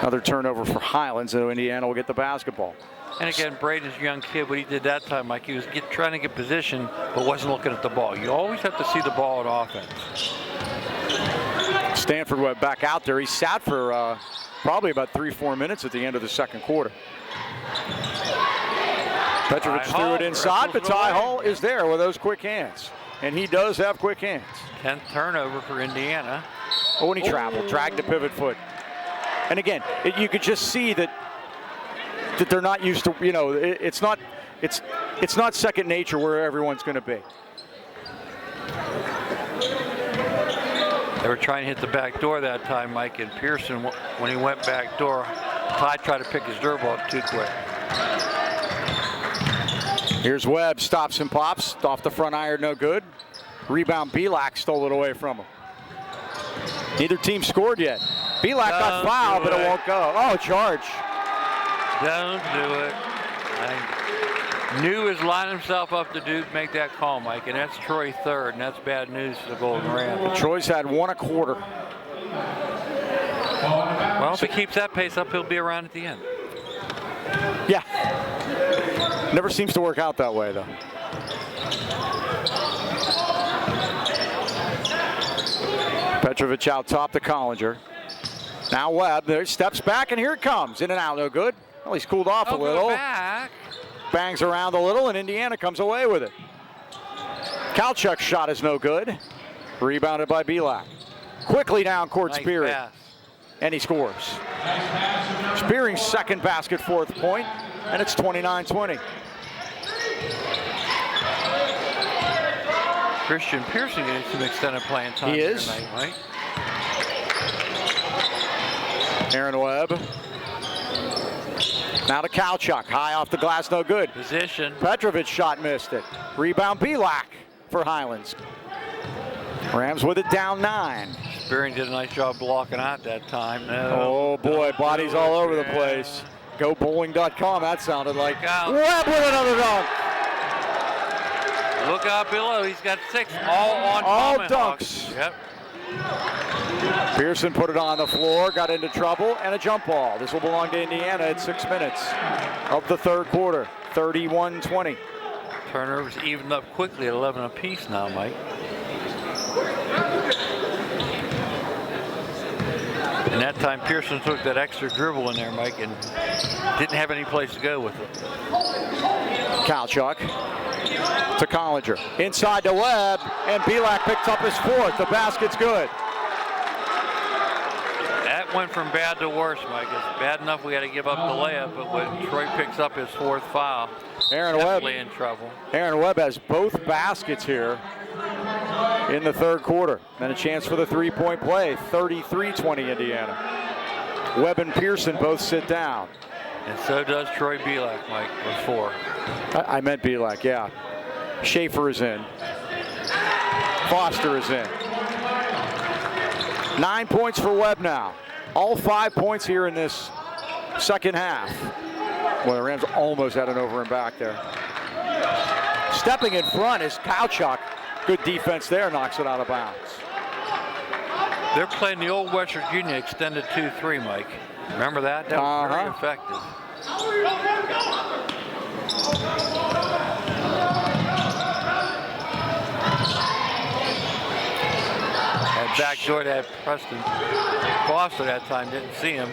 Another turnover for Highlands, so Indiana will get the basketball. And again, Braden's a young kid. What he did that time, Mike, he was trying to get position, but wasn't looking at the ball. You always have to see the ball in offense. Stanford went back out there. He sat for probably about 3-4 minutes at the end of the second quarter. Petrovic threw it inside, but Ty Hall is there with those quick hands. And he does have quick hands. 10th turnover for Indiana. Oh, and he traveled, dragged the pivot foot. And again, you could just see that they're not used to, it's not second nature where everyone's going to be. They were trying to hit the back door that time, Mike, and Pearson, when he went back door, Ty tried to pick his dribble up too quick. Here's Webb, stops and pops, off the front iron, no good. Rebound, Belak stole it away from him. Neither team scored yet. Belak got fouled, but it won't go. Oh, charge. Don't do it. I knew he's lining himself up to make that call, Mike, and that's Troy third, and that's bad news for the Golden Rams. Troy's had 1 1/4. Well, if he keeps that pace up, he'll be around at the end. Yeah. Never seems to work out that way, though. Petrovic out top to Collinger. Now Webb, there steps back, and here it comes. In and out, no good. Well, he's cooled off a little. Back. Bangs around a little, and Indiana comes away with it. Kalchuk's shot is no good. Rebounded by Belak. Quickly down court, Nice Spearing. pass. And he scores. Spearing's second basket, 4th point, and it's 29-20. Christian Pearson getting some extended playing time He is. tonight, right? Aaron Webb. Now to Kalchuk. High off the glass, no good. Position. Petrovic shot missed it. Rebound Belak for Highlands. Rams with it down 9. Spearing did a nice job blocking out that time. Oh boy, bodies all over the place. GoBowling.com, that sounded like. out. Webb with another dunk. Look out below. He's got 6 all on All Tomahawks. dunks. Yep. Pearson put it on the floor, got into trouble, and a jump ball. This will belong to Indiana at 6 minutes of the third quarter, 31-20. Turnovers evened up quickly at 11 apiece now, Mike. And that time Pearson took that extra dribble in there, Mike, and didn't have any place to go with it. Kalchuk to Collinger. Inside to Webb, and Belak picks up his 4th. The basket's good. That went from bad to worse, Mike. It's bad enough we had to give up the layup, but when Troy picks up his 4th foul, definitely in trouble. Aaron Webb has both baskets here in the third quarter. And a chance for the 3-point play, 33-20 Indiana. Webb and Pearson both sit down. And so does Troy Belak, Mike, with 4. I meant Belak, yeah. Schaefer is in. Foster is in. 9 points for Webb now. All 5 points here in this second half. Well, the Rams almost had an over and back there. Stepping in front is Kalchuk. Good defense there, knocks it out of bounds. They're playing the old West Virginia extended 2-3, Mike. Remember that? That was very effective. That back door to have Preston Foster that time, didn't see him.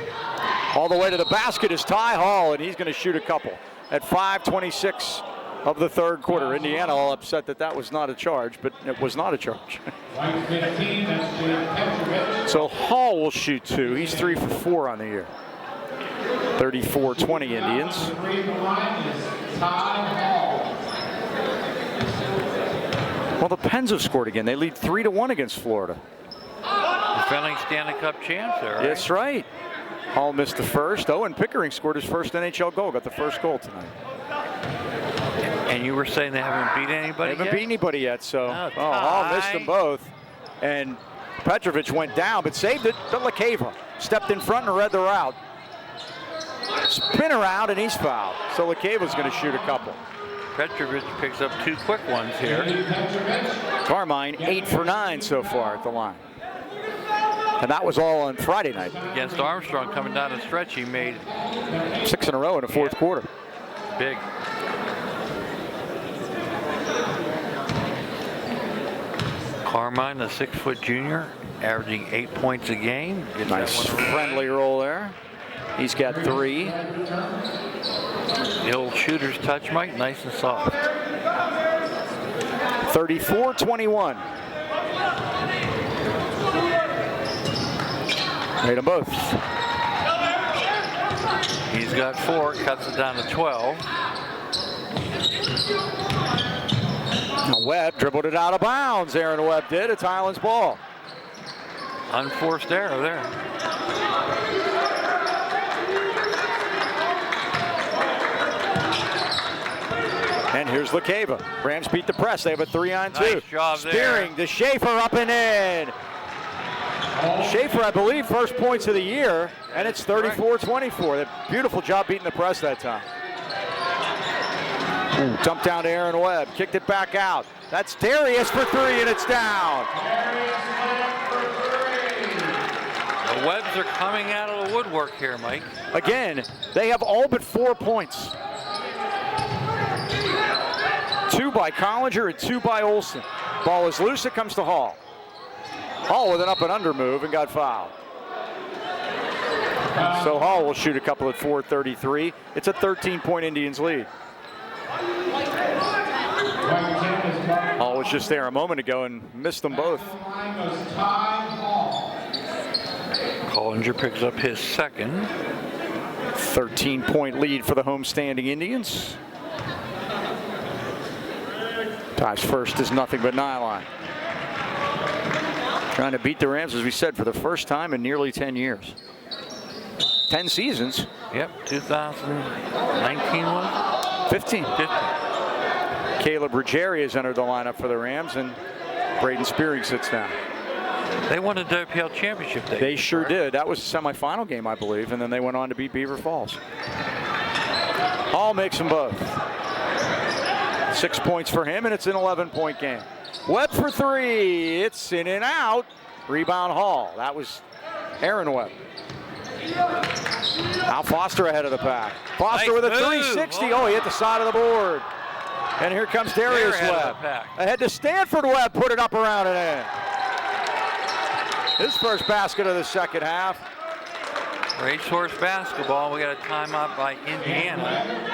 All the way to the basket is Ty Hall, and he's going to shoot a couple. At 5:26 of the third quarter. Indiana all upset that that was not a charge, but it was not a charge. White 15, that's Jalen Petrovic. So Hall will shoot 2. He's 3 for 4 on the year. 34-20 Indians. The three from the line is Ty Hall. Well, the Pens have scored again. They lead 3-1 against Florida. Defending Stanley Cup champs there, right? That's right. Hall missed the first. Owen Pickering scored his first NHL goal. Got the first goal tonight. And you were saying they haven't beat anybody They haven't yet? beat anybody yet, so Hall missed them both. And Petrovic went down, but saved it. But Lakeva stepped in front and read the route. Spin around, and he's fouled. So Lakeva's going to shoot a couple. Petrovic picks up 2 quick ones here. Carmine 8 for 9 so far at the line. And that was all on Friday night. Against Armstrong coming down the stretch, he made 6 in a row in the fourth quarter. big. Carmine, the 6-foot junior, averaging 8 points a game. Gets Nice that one friendly roll there. He's got 3. The old shooter's touch, Mike, nice and soft. 34-21. Made them both. He's got 4, cuts it down to 12. Now Webb dribbled it out of bounds. Aaron Webb did. It's Highlands ball. Unforced error there. And here's Lakeva. Rams beat the press. They have a 3-on-2. Nice job there. Spearing to Schaefer, up and in. Schaefer, I believe, first points of the year, and it's 34-24. Beautiful job beating the press that time. Ooh, dumped down to Aaron Webb. Kicked it back out. That's Darius for 3, and it's down. The Webbs are coming out of the woodwork here, Mike. Again, they have all but 4 points. 2 by Collinger and 2 by Olsen. Ball is loose. It comes to Hall. Hall with an up and under move and got fouled. So Hall will shoot a couple at 4:33. It's a 13-point Indians lead. Hall was just there a moment ago and missed them both. Collinger picks up his second. 13-point lead for the homestanding Indians. Ty's first is nothing but nylon. Trying to beat the Rams, as we said, for the first time in nearly 10 years. 10 seasons. Yep, 2019 was? 15. Caleb Ruggieri has entered the lineup for the Rams, and Braden Spearing sits down. They won the WPL championship. They sure did. That was the semifinal game, I believe, and then they went on to beat Beaver Falls. Hall makes them both. 6 points for him, and it's an 11-point game. Webb for 3. It's in and out. Rebound Hall. That was Aaron Webb. Now Foster ahead of the pack. Foster Nice with a move. 360. Oh, he hit the side of the board. And here comes Darius Webb. Ahead to Stanford. Webb put it up around and in. His first basket of the second half. Racehorse basketball. We got a timeout by Indiana.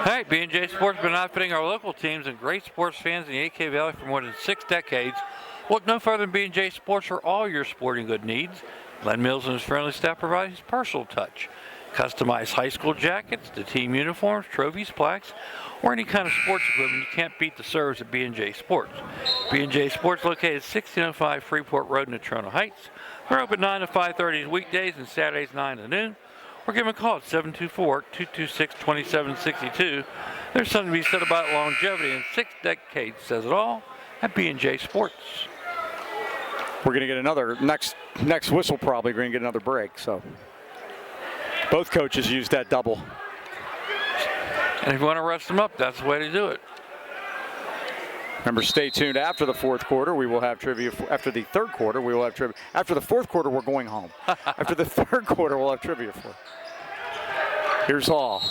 All right, B&J Sports been outfitting our local teams and great sports fans in the AK Valley for more than 6 decades. Look no further than B&J Sports for all your sporting good needs. Len Mills and his friendly staff provide his personal touch. Customized high school jackets, the team uniforms, trophies, plaques, or any kind of sports equipment, you can't beat the service at B&J Sports. B&J Sports located at 1605 Freeport Road in Natrona Heights. We're open 9 to 5:30 weekdays and Saturdays 9 to noon. Or give them a call at 724-226-2762. There's something to be said about longevity, and 6 decades says it all at B&J Sports. We're going to get another, next whistle probably, we're going to get another break. So both coaches used that double. And if you want to rest them up, that's the way to do it. Remember, stay tuned after the fourth quarter. We will have trivia. After the third quarter, we will have trivia. After the fourth quarter, we're going home. After the third quarter, we'll have trivia for. Here's Hall.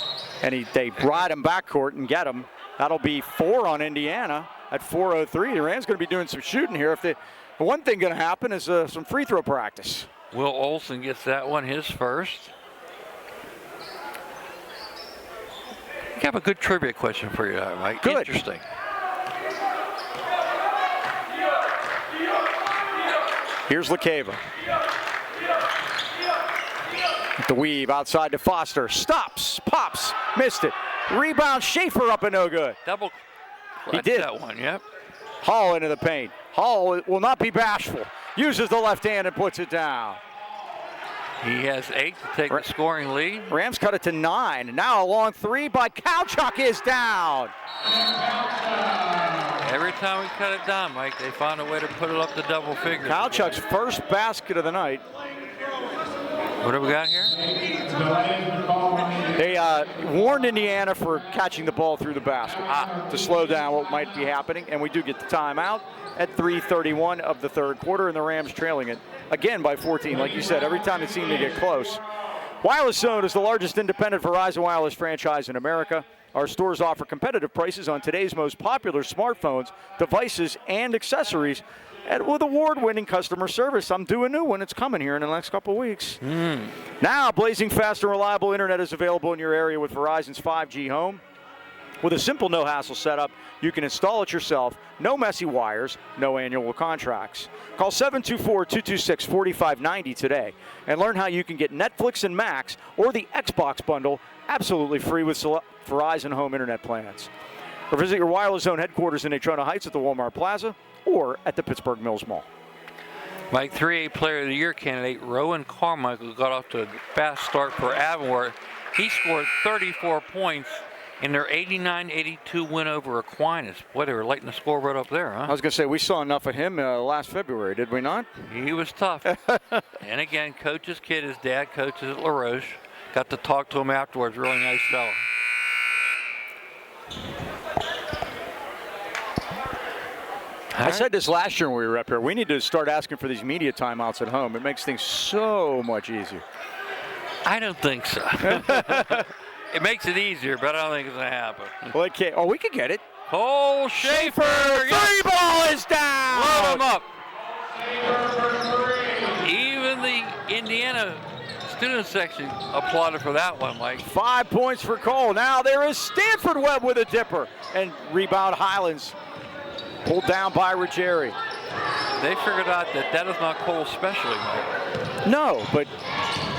And they ride him backcourt and get him. That'll be 4 on Indiana at 4:03. The Rams going to be doing some shooting here. The one thing going to happen is some free throw practice. Will Olsen gets that one, his first. I have a good trivia question for you, Mike. Good. Interesting. Here's LeCava. The weave outside to Foster. Stops, pops, missed it. Rebound, Schaefer up and no good. Double. He did. That one, yep. Hall into the paint. Hall will not be bashful. Uses the left hand and puts it down. He has 8 to take the scoring lead. Rams cut it to 9. Now a long three by Kalchuk is down. Every time we cut it down, Mike, they found a way to put it up to double figures. Kalchuk's first basket of the night. What have we got here? They warned Indiana for catching the ball through the basket to slow down what might be happening, and we do get the timeout at 3:31 of the third quarter, and the Rams trailing it again by 14. Like you said, every time it seemed to get close. Wireless Zone is the largest independent Verizon wireless franchise in America. Our stores offer competitive prices on today's most popular smartphones, devices, and accessories, and with award-winning customer service. I'm due a new one. It's coming here in the next couple of weeks. Now, blazing fast and reliable internet is available in your area with Verizon's 5G Home. With a simple no-hassle setup, you can install it yourself. No messy wires, no annual contracts. Call 724-226-4590 today and learn how you can get Netflix and Max or the Xbox bundle absolutely free with Verizon Home internet plans. Or visit your Wireless Zone headquarters in Natrona Heights at the Walmart Plaza or at the Pittsburgh Mills Mall. Mike, 3A Player of the Year candidate Rowan Carmichael got off to a fast start for Avonworth. He scored 34 points in their 89-82 win over Aquinas. Boy, they were lighting the scoreboard up there, huh? I was going to say, we saw enough of him last February, did we not? He was tough. And again, coach's kid, his dad coaches at La Roche. Got to talk to him afterwards. Really nice fella. I said this last year when we were up here. We need to start asking for these media timeouts at home. It makes things so much easier. I don't think so. It makes it easier, but I don't think it's going to happen. Well, it can't. Oh, we could get it. Oh, Schaefer! Three ball is down! Load him up. Even the Indiana student section applauded for that one, Mike. 5 points for Cole. Now there is Stanford Webb with a dipper. And rebound Highlands. Pulled down by Ruggieri. They figured out that is not Cole's specialty, Mike. No, but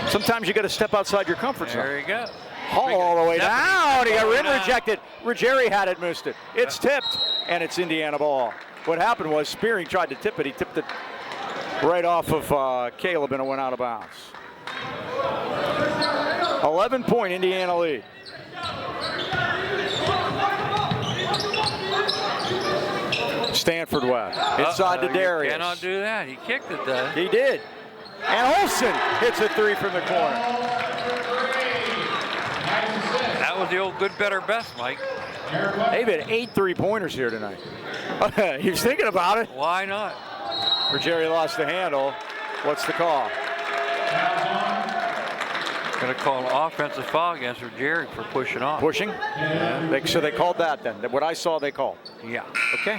sometimes you got to step outside your comfort zone. There you go. Hall all the way down. He got rim rejected. Ruggieri had it, missed it. It's tipped, and it's Indiana ball. What happened was Spearing tried to tip it. He tipped it right off of Caleb, and it went out of bounds. 11-point Indiana lead. Stanford Webb. Inside to Darius. Cannot do that. He kicked it, though. He did. And Olsen hits a three from the corner. That was the old good, better, best, Mike. They've had 8 3-pointers here tonight. He was thinking about it. Why not? Ruggieri lost the handle. What's the call? Going to call an offensive foul against Ruggieri for pushing off. Pushing? Yeah. So they called that then. What I saw, they called. Yeah. Okay.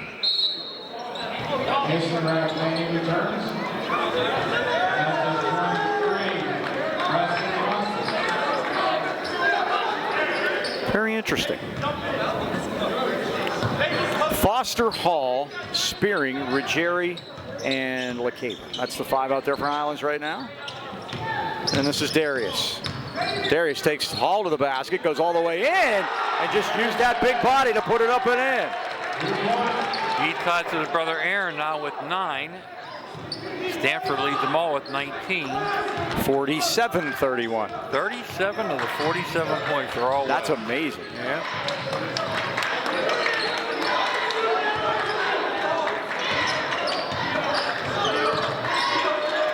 Very interesting. Foster, Hall, Spearing, Ruggieri, and LeCava. That's the 5 out there for Highlands right now. And this is Darius. Darius takes Hall to the basket, goes all the way in, and just used that big body to put it up and in. He tied to his brother Aaron now with 9. Stanford leads them all with 19. 47-31. 37 of the 47 points are all That's left. amazing. Yeah.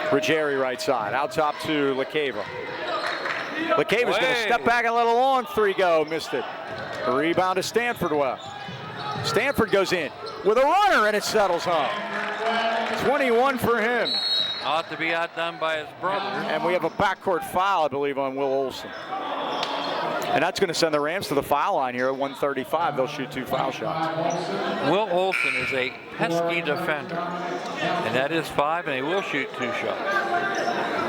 Ruggieri right side, out top to LeCava. LeCava's going to step back and let a long 3 go, missed it. A rebound to Stanford Webb. Stanford goes in with a runner and it settles home. 21 for him. Ought to be outdone by his brother. And we have a backcourt foul, I believe, on Will Olsen. And that's going to send the Rams to the foul line here at 1:35. They'll shoot 2 foul shots. Will Olsen is a pesky defender. And that is 5, and he will shoot 2 shots.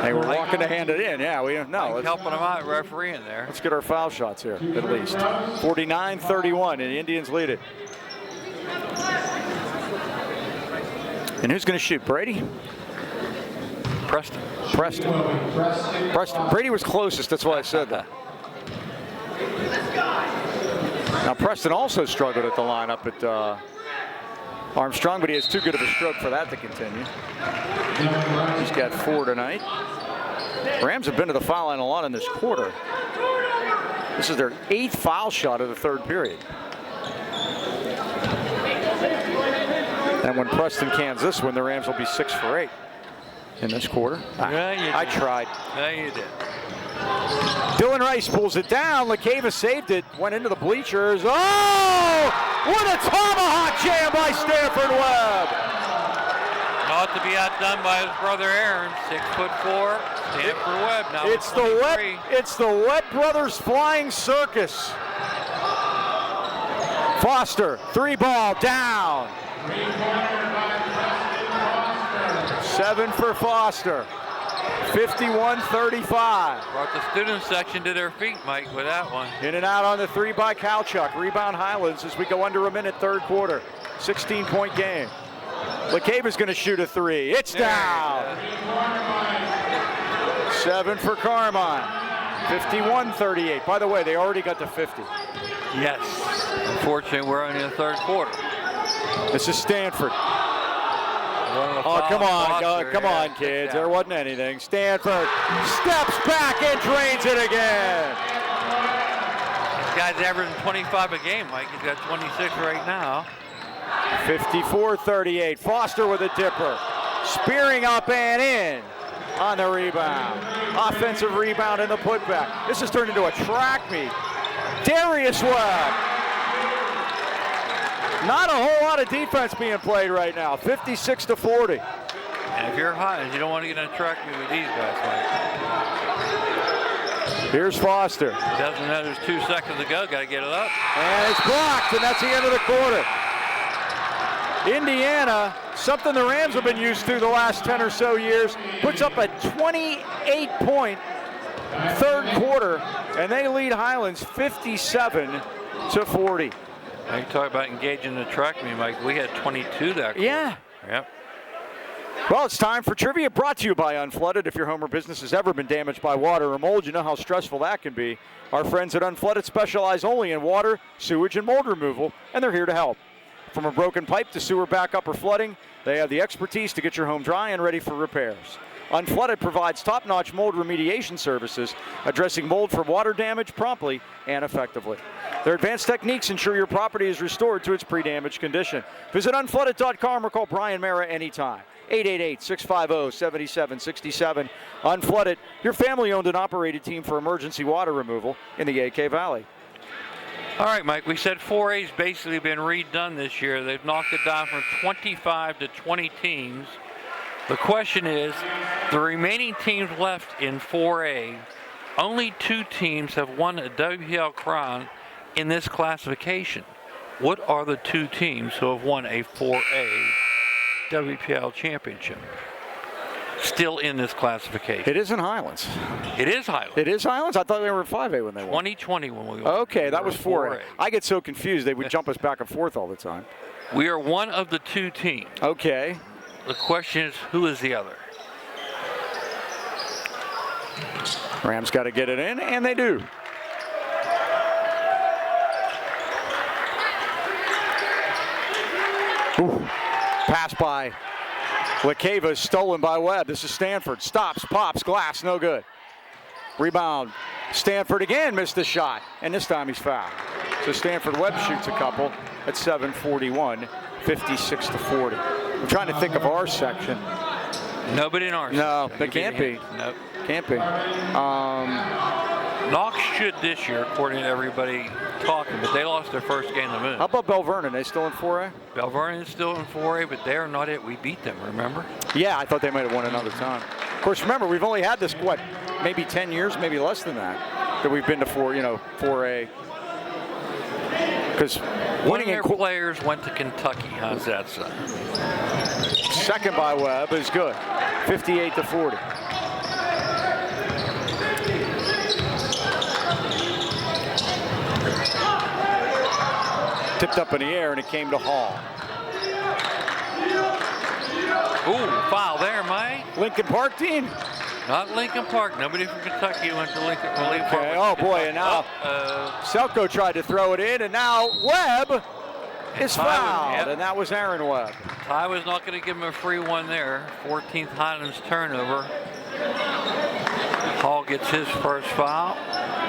Hey, we're walking to hand it in. Yeah, we no. Like helping them out, refereeing there. Let's get our foul shots here, at least. 49-31, and the Indians lead it. And who's going to shoot? Brady? Preston. Brady was closest. That's why I said that. Now, Preston also struggled at the line up at Armstrong, but he has too good of a stroke for that to continue. He's got 4 tonight. Rams have been to the foul line a lot in this quarter. This is their 8th foul shot of the 3rd period. And when Preston cans this one, the Rams will be 6 for 8 in this quarter. I tried. Yeah, you did. Dylan Rice pulls it down. LaCava saved it. Went into the bleachers. Oh! What a tomahawk jam by Stanford Webb! Not to be outdone by his brother Aaron, 6'4", Stanford Webb. Now it's the Webb. It's the Webb brothers flying circus. Foster, 3-ball down. 7 for Foster. 51-35. Brought the student section to their feet, Mike, with that one. In and out on the 3 by Kalchuk. Rebound Highlands as we go under a minute, 3rd quarter. 16-point game. LaCava's going to shoot a 3. It's down. 7 for Carmine. 51-38. By the way, they already got to 50. Yes. Unfortunately, we're only in the 3rd quarter. This is Stanford. Oh, come on, kids. There wasn't anything. Stanford steps back and drains it again. This guy's averaging 25 a game, Mike. He's got 26 right now. 54-38. Foster with a dipper. Spearing up and in on the rebound. Offensive rebound and the putback. This has turned into a track meet. Darius Webb. Not a whole lot of defense being played right now. 56-40. And if you're Highlands, you don't want to get in a track meet with these guys, Mike. Here's Foster. Doesn't know there's 2 seconds to go. Got to get it up. And it's blocked, and that's the end of the quarter. Indiana, something the Rams have been used to the last 10 or so years, puts up a 28-point 3rd quarter, and they lead Highlands 57-40. You talk about engaging the track meet, Mike. We had 22 that quarter. Yeah. Yep. Well, it's time for trivia brought to you by Unflooded. If your home or business has ever been damaged by water or mold, you know how stressful that can be. Our friends at Unflooded specialize only in water, sewage, and mold removal, and they're here to help. From a broken pipe to sewer backup or flooding, they have the expertise to get your home dry and ready for repairs. Unflooded provides top-notch mold remediation services, addressing mold from water damage promptly and effectively. Their advanced techniques ensure your property is restored to its pre-damaged condition. Visit unflooded.com or call Brian Mara anytime. 888-650-7767. Unflooded, your family-owned and operated team for emergency water removal in the AK Valley. All right, Mike, we said 4A's basically been redone this year. They've knocked it down from 25 to 20 teams. The question is, the remaining teams left in 4A, only 2 teams have won a WPL crown in this classification. What are the 2 teams who have won a 4A WPL championship? Still in this classification. It isn't Highlands. It is Highlands. It is Highlands? I thought they were in 5A when they won. 2020 when we won. Okay, that was 4A. I get so confused. They would jump us back and forth all the time. We are one of the 2 teams. Okay. The question is, who is the other? Rams got to get it in, and they do. Ooh. Pass by LaCava, stolen by Webb. This is Stanford. Stops, pops, glass, no good. Rebound. Stanford again missed the shot, and this time he's fouled. So Stanford Webb shoots a couple at 7:41, 56-40. I'm trying to think of our section. Nobody in our No, section. they can't be. Nope. Can't be. Knox should this year, according to everybody talking, but they lost their first game of the moon. How about Bell Vernon? They still in 4A? Bell Vernon is still in 4A, but they are not it. We beat them, remember? Yeah, I thought they might have won another time. Of course, remember, we've only had this, what, maybe 10 years, maybe less than that we've been to 4A. Because one of their players went to Kentucky. How's that sound? Second by Webb is good. 58-40. Tipped up in the air, and it came to Hall. Ooh, foul there, Mike. Lincoln Park team. Not Lincoln Park. Nobody from Kentucky went to Lincoln Park. Okay, oh boy, and now Selko tried to throw it in, and now Webb is fouled, yep. and that was Aaron Webb. Ty was not going to give him a free one there. 14th Highlands turnover. Hall gets his first foul.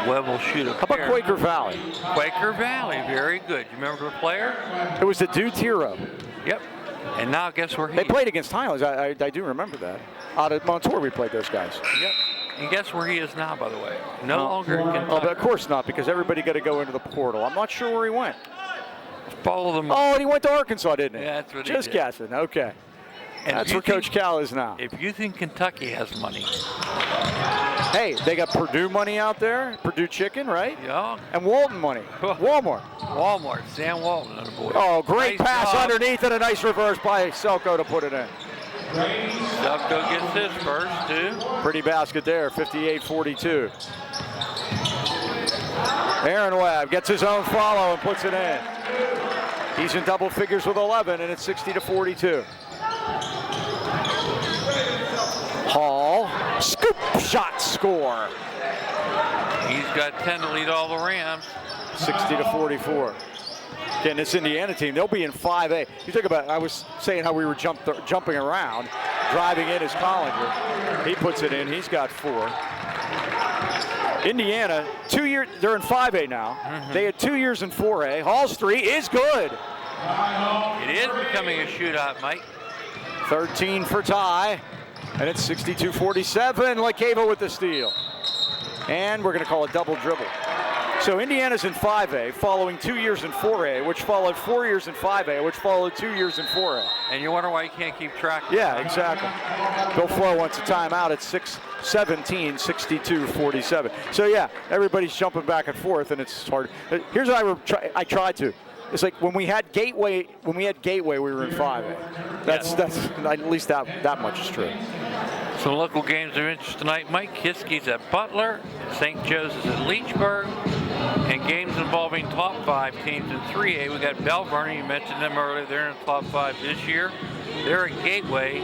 Webb will shoot a How about pair. Quaker Valley? Quaker Valley, very good. You remember the player? It was the Dutiro. Yep. And now guess where he They played against Highlands. I do remember that. Out at Montour, we played those guys. Yep. And guess where he is now, by the way? No longer in Kentucky. Oh, but of course not, because everybody got to go into the portal. I'm not sure where he went. Follow them. Oh, and he went to Arkansas, didn't he? Yeah, that's what he Just did. guessing. Okay. And That's if you where Coach Cal is now. If you think Kentucky has money, Hey, they got Purdue money out there. Purdue chicken, right? yeah, And Walton money. Walmart. Walmart, Sam Walton, and the boy. Oh, great Nice pass job. underneath and a nice reverse by Selko to put it in. Selko gets his first, too. Pretty basket there, 58-42. Aaron Webb gets his own follow and puts it in. He's in double figures with 11, and it's 60-42. Hall, scoop shot score. He's got 10 to lead all the Rams. 60-44. Again, this Indiana team, they'll be in 5A. You talk about, I was saying how we were jumping around, driving in as Collinger. He puts it in, he's got 4. Indiana, 2 years, they're in 5A now. They had 2 years in 4A. Hall's 3 is good. It is becoming a shootout, Mike. 13 for Ty, and it's 62-47. Lakeva with the steal. And we're going to call it double dribble. So Indiana's in 5A, following 2 years in 4A, which followed 4 years in 5A, which followed 2 years in 4A. And you wonder why you can't keep track of Yeah, exactly. Bill Flo wants a timeout at 6:17, 62-47. So yeah, everybody's jumping back and forth, and it's hard. Here's what I tried to. It's like when we had Gateway, we were in 5A. That's at least that much is true. Some local games of interest tonight. Mike Kiskey's at Butler, St. Joe's is at Leechburg, and games involving top 5 teams in 3A. We got Bell Vernon, you mentioned them earlier, they're in top 5 this year. They're at Gateway,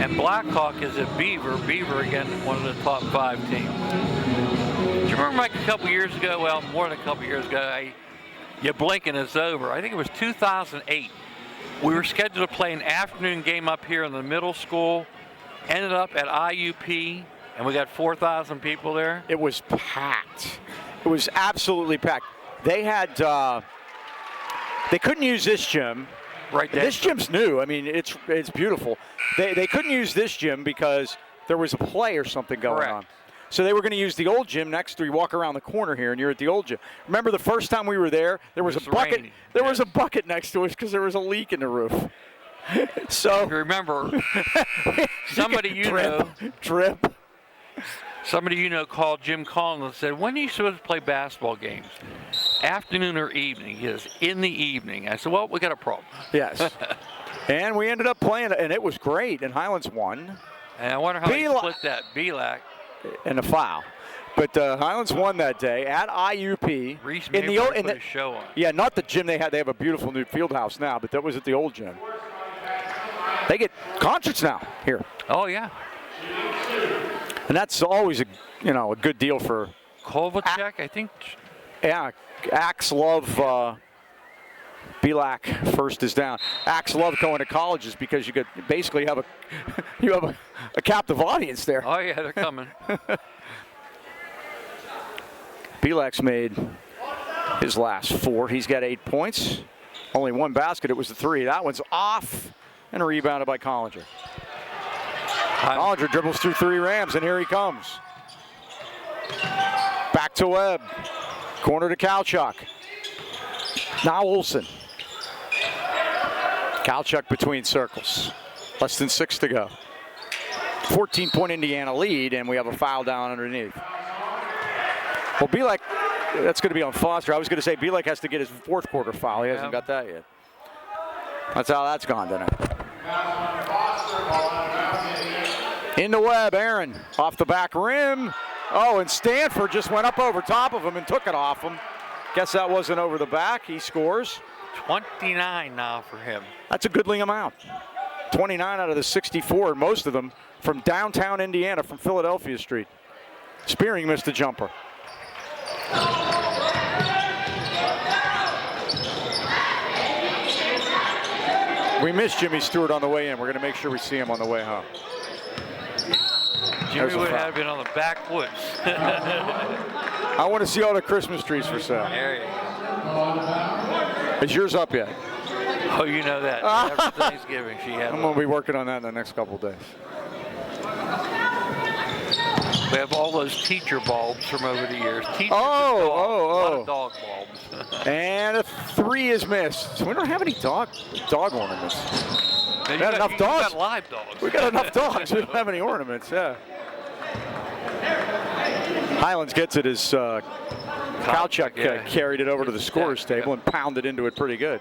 and Blackhawk is at Beaver. Beaver, again, one of the top 5 teams. Do you remember, Mike, a couple years ago, well, more than a couple years ago, you blink and it's over. I think it was 2008. We were scheduled to play an afternoon game up here in the middle school. Ended up at IUP, and we got 4,000 people there. It was packed. It was absolutely packed. They had, they couldn't use this gym. Right there. This gym's new. I mean, it's beautiful. They couldn't use this gym because there was a play or something going on. So they were going to use the old gym next to you. Walk around the corner here, and you're at the old gym. Remember the first time we were there? There was a bucket. Rainy. There was a bucket next to us because there was a leak in the roof. So If you remember, somebody you know called Jim Collins and said, when are you supposed to play basketball games? Afternoon or evening? He says, in the evening. I said, well, we got a problem. Yes. And we ended up playing, and it was great, and Highlands won. And I wonder how he split that. Belak. And a foul. But Highlands won that day at IUP. Reese in the old, put a show on. Yeah, not the gym they had. They have a beautiful new field house now, but that was at the old gym. They get concerts now here. Oh, yeah. And that's always a good deal for Kovalchuk, I think. Yeah, Axe love Belak first is down. Axe love going to colleges because you could basically have a captive audience there. Oh, yeah, they're coming. Belak's made his last 4. He's got 8 points. Only 1 basket. It was the 3. That one's off and rebounded by Collinger. Collinger dribbles through 3 Rams, and here he comes. Back to Webb. Corner to Kalchuk. Now Olsen. Kalchuk between circles. Less than 6 to go. 14-point Indiana lead, and we have a foul down underneath. Well, Belak, that's going to be on Foster. I was going to say Belak has to get his 4th quarter foul. He hasn't got that yet. That's how that's gone tonight. Into Webb, Aaron, off the back rim. Oh, and Stanford just went up over top of him and took it off him. Guess that wasn't over the back. He scores. 29 now for him. That's a goodly amount. 29 out of the 64, most of them from downtown Indiana, from Philadelphia Street. Spearing missed a jumper. We missed Jimmy Stewart on the way in. We're going to make sure we see him on the way home. Jimmy would have been on the backwoods. I want to see all the Christmas trees for sale. There you go. Is yours up yet? Oh, you know that. After Thanksgiving, she had I'm going to be working on that in the next couple of days. We have all those teacher bulbs from over the years. Teachers a lot of dog bulbs. And a 3 is missed. So we don't have any dog ornaments. We got enough dogs. Got live dogs. We got enough dogs. We don't have any ornaments. Yeah. Highlands gets it as Kalchuk carried it over to the scorer's table and pounded into it pretty good.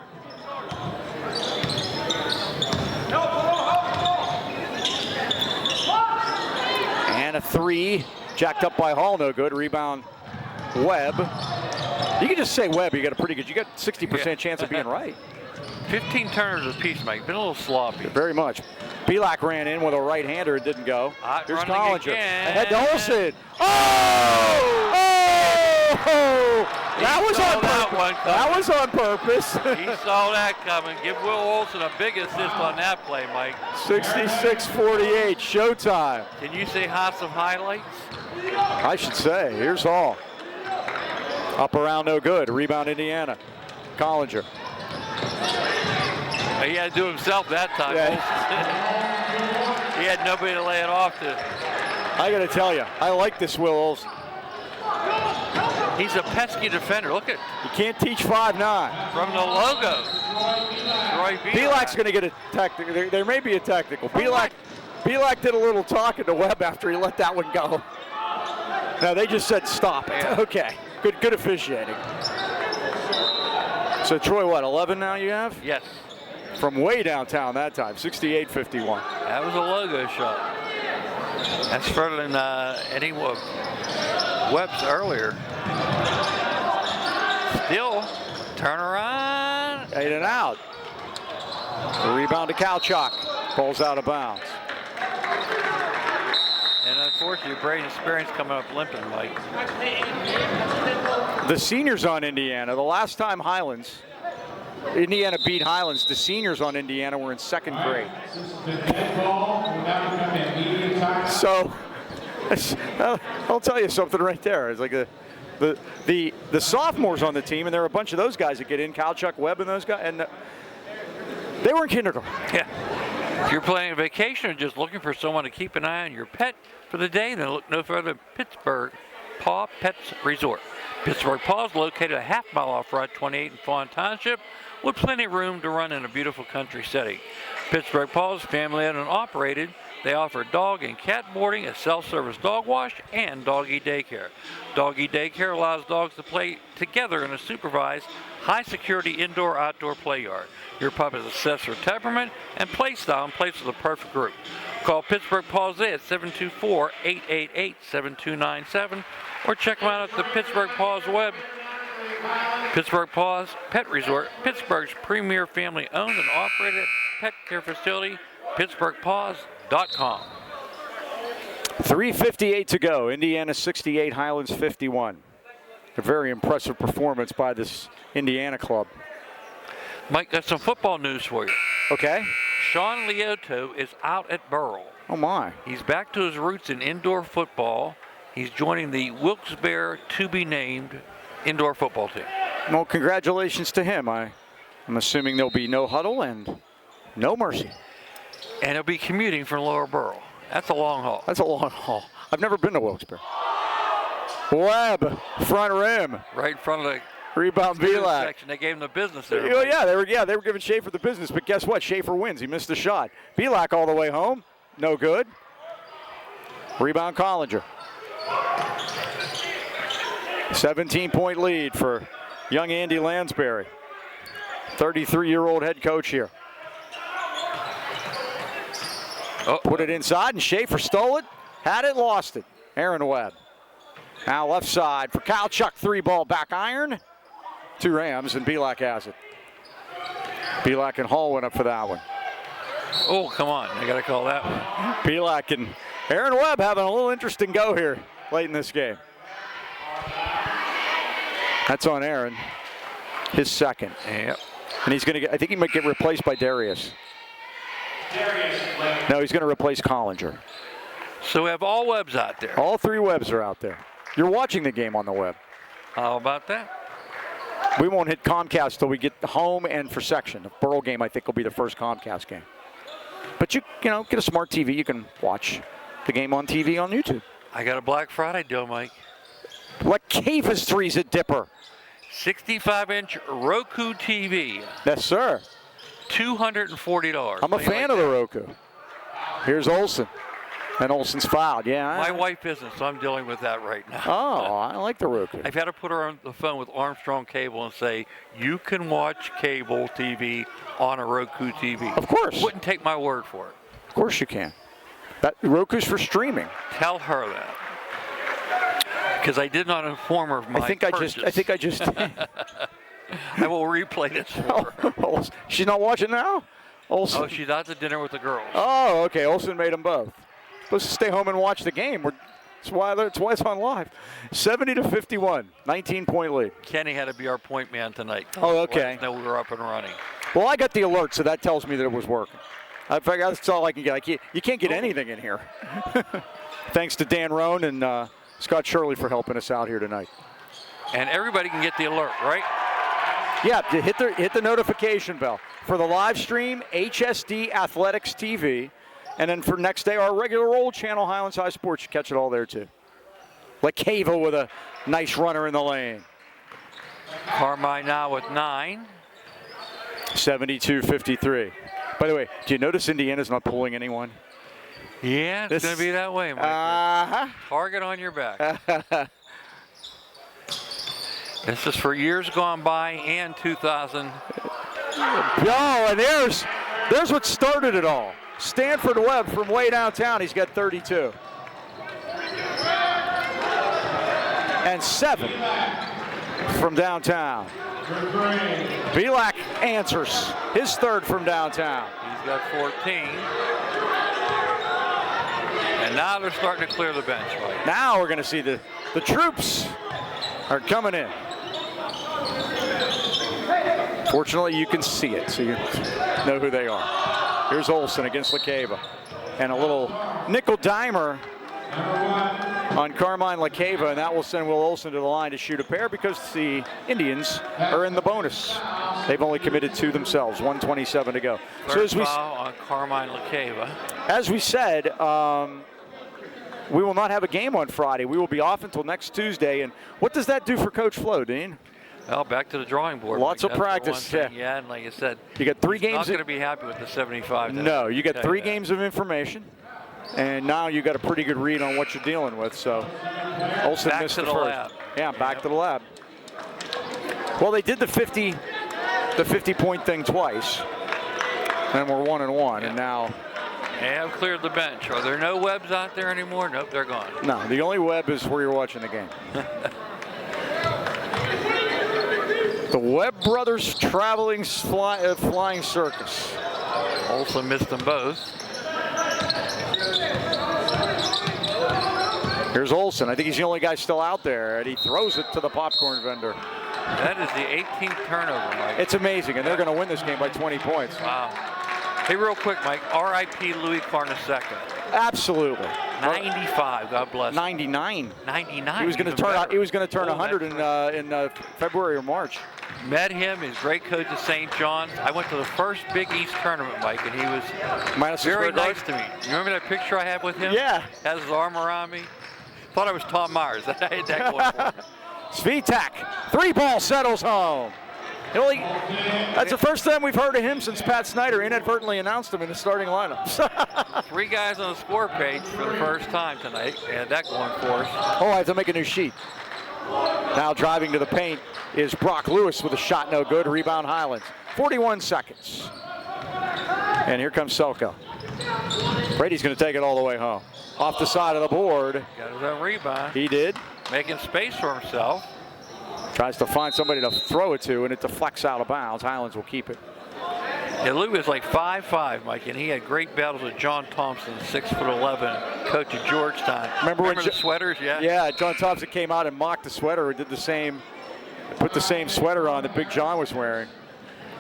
And a 3, jacked up by Hall, no good. Rebound, Webb. You can just say Webb. You got you got 60% chance of being right. 15 turnovers apiece, Mike. Been a little sloppy. Very much. Belak ran in with a right-hander. It didn't go. Here's Collinger. Ahead to Olsen. Oh! That was on purpose. That was on purpose. He saw that coming. Give Will Olsen a big assist on that play, Mike. 66-48, showtime. Can you say some highlights? I should say. Here's Hall. Up around, no good. Rebound, Indiana. Collinger. He had to do himself that time. Yeah. He had nobody to lay it off to. I got to tell you, I like this Will Olsen. He's a pesky defender. Look at. You can't teach 5'9". From the logo. Belak's going to get a technical. There may be a technical. Belak did a little talking to Webb after he let that one go. No, they just said stop it. Yeah. Okay. Good officiating. So Troy, what, 11 now you have? Yes. From way downtown that time, 68-51. That was a logo shot. That's further than any Webb's earlier. Still, turn around. 8 and out. The rebound to Kalchuk. Pulls out of bounds. And unfortunately, Braden Spearing's coming up limping, Mike. The seniors on Indiana. The last time Indiana beat Highlands, the seniors on Indiana were in 2nd grade. So, I'll tell you something right there. It's like the sophomores on the team, and there are a bunch of those guys that get in, Kalchuk, Webb, and those guys, and they were in kindergarten. Yeah. If you're planning a vacation or just looking for someone to keep an eye on your pet for the day, then look no further than Pittsburgh Paw Pets Resort. Pittsburgh Paw is located a half-mile off Route 28 in Fawn Township, with plenty of room to run in a beautiful country setting. Pittsburgh Paw is family-owned and operated. They offer dog and cat boarding, a self-service dog wash, and doggy daycare. Doggy daycare allows dogs to play together in a supervised, high-security indoor-outdoor play yard. Your pup is assessed for temperament and play style and plays with the perfect group. Call Pittsburgh Paws at 724-888-7297 or check them out at the Pittsburgh Paws web. Pittsburgh Paws Pet Resort, Pittsburgh's premier family-owned and operated pet care facility, PittsburghPaws.com. 3:58 to go. Indiana 68, Highlands 51. A very impressive performance by this Indiana club. Mike, got some football news for you. Okay. Sean Lioto is out at Burrell. Oh, my. He's back to his roots in indoor football. He's joining the Wilkes-Barre to-be-named indoor football team. Well, congratulations to him. I'm assuming there'll be no huddle and no mercy. And he'll be commuting from Lower Burrell. That's a long haul. That's a long haul. I've never been to Wilkes-Barre. Webb, front rim. Right in front of the rebound, Belak. section. They gave him the business there. Oh, yeah, they were giving Schaefer the business, but guess what? Schaefer wins. He missed the shot. Belak all the way home. No good. Rebound, Collinger. 17-point lead for young Andy Lansbury. 33-year-old head coach here. Put it inside, and Schaefer stole it. Had it, lost it. Aaron Webb. Now left side for Kalchuk. 3-ball back iron. 2 Rams, and Belak has it. Pavlik and Hall went up for that one. Oh, come on. I got to call that one. Pavlik and Aaron Webb having a little interesting go here late in this game. That's on Aaron. His second. Yep. And he's going to get, I think he might get replaced by Darius. No, he's going to replace Collinger. So we have all Webbs out there. All 3 Webbs are out there. You're watching the game on the web. How about that? We won't hit Comcast till we get home and for section. The Burrow game, I think, will be the first Comcast game. But you know, get a smart TV. You can watch the game on TV on YouTube. I got a Black Friday deal, Mike. Lakeva's 3's a dipper. 65-inch Roku TV. Yes, sir. $240. I'm a fan of the Roku. Here's Olsen. And Olsen's fouled, yeah. My wife isn't, so I'm dealing with that right now. Oh, I like the Roku. I've had to put her on the phone with Armstrong Cable and say, you can watch cable TV on a Roku TV. Of course. Wouldn't take my word for it. Of course you can. That Roku's for streaming. Tell her that. Because I did not inform her of my purchase. I think I just I will replay this for her. Oh, she's not watching now? Olsen. Oh, she's out to dinner with the girls. Oh, okay. Olsen made them both. Supposed to stay home and watch the game. That's why it's on live. 70-51, 19-point lead. Kenny had to be our point man tonight. Oh, okay. No, we were up and running. Well, I got the alert, so that tells me that it was working. I figured that's all I can get. You can't get anything in here. Thanks to Dan Roan and Scott Shirley for helping us out here tonight. And everybody can get the alert, right? Yeah, hit the notification bell. For the live stream, HSD Athletics TV. And then for next day, our regular old channel, Highlands High Sports. You catch it all there, too. Lakeva with a nice runner in the lane. Carmine now with 9. 72-53. By the way, do you notice Indiana's not pulling anyone? Yeah, it's going to be that way, Mike. Uh-huh. Target on your back. This is for years gone by and 2000. Oh, and there's what started it all. Stanford Webb from way downtown. He's got 32. And 7 from downtown. Pavlik answers his 3rd from downtown. He's got 14. And now they're starting to clear the bench, Mike. Now we're going to see the troops are coming in. Fortunately, you can see it, so you know who they are. Here's Olsen against Lakeva. And a little nickel dimer on Carmine Lakeva, and that will send Will Olsen to the line to shoot a pair because the Indians are in the bonus. They've only committed 2 themselves, 1:27 to go. Third foul on Carmine Lakeva. As we said, we will not have a game on Friday. We will be off until next Tuesday. And what does that do for Coach Flo, Dean? Well, back to the drawing board. Lots of practice. Yeah, and like I said, you got 3 games. Not going to be happy with the 75. No, you got 3 games of information, and now you got a pretty good read on what you're dealing with. So, Olsen missed the first. Lab. Yeah, back to the lab. Well, they did the 50-point thing twice, and we're 1-1, and now. They have cleared the bench. Are there no Webbs out there anymore? Nope, they're gone. No, the only Webb is where you're watching the game. The Webb brothers traveling flying circus. Olsen missed them both. Here's Olsen. I think he's the only guy still out there, and he throws it to the popcorn vendor. That is the 18th turnover, Mike. It's amazing, and they're going to win this game by 20 points. Wow. Hey, real quick, Mike. R.I.P. Louis Carnesecca. Absolutely. 95. God bless him. 99. 99. He was going to turn. He was going to turn 100 in February or March. Met him. His great coach at St. John's. I went to the first Big East tournament, Mike, and he was very nice to me. You remember that picture I have with him? Yeah. Has his arm around me. Thought I was Tom Myers. I had that going for me. Svitek, 3-ball settles home. That's the first time we've heard of him since Pat Snyder inadvertently announced him in the starting lineup. 3 guys on the score page for the first time tonight. They had that going for us. Oh, I have to make a new sheet. Now driving to the paint is Brock Lewis with a shot no good. Rebound Highlands. 41 seconds. And here comes Selko. Brady's going to take it all the way home. Off the side of the board. Got his own rebound. He did. Making space for himself. Tries to find somebody to throw it to, and it deflects out of bounds. Highlands will keep it. Yeah, Lou was like 5'5", Mike, and he had great battles with John Thompson, 6'11", coach at Georgetown. Remember the sweaters? Yeah. Yeah, John Thompson came out and mocked the sweater and did the same, put the same sweater on that Big John was wearing.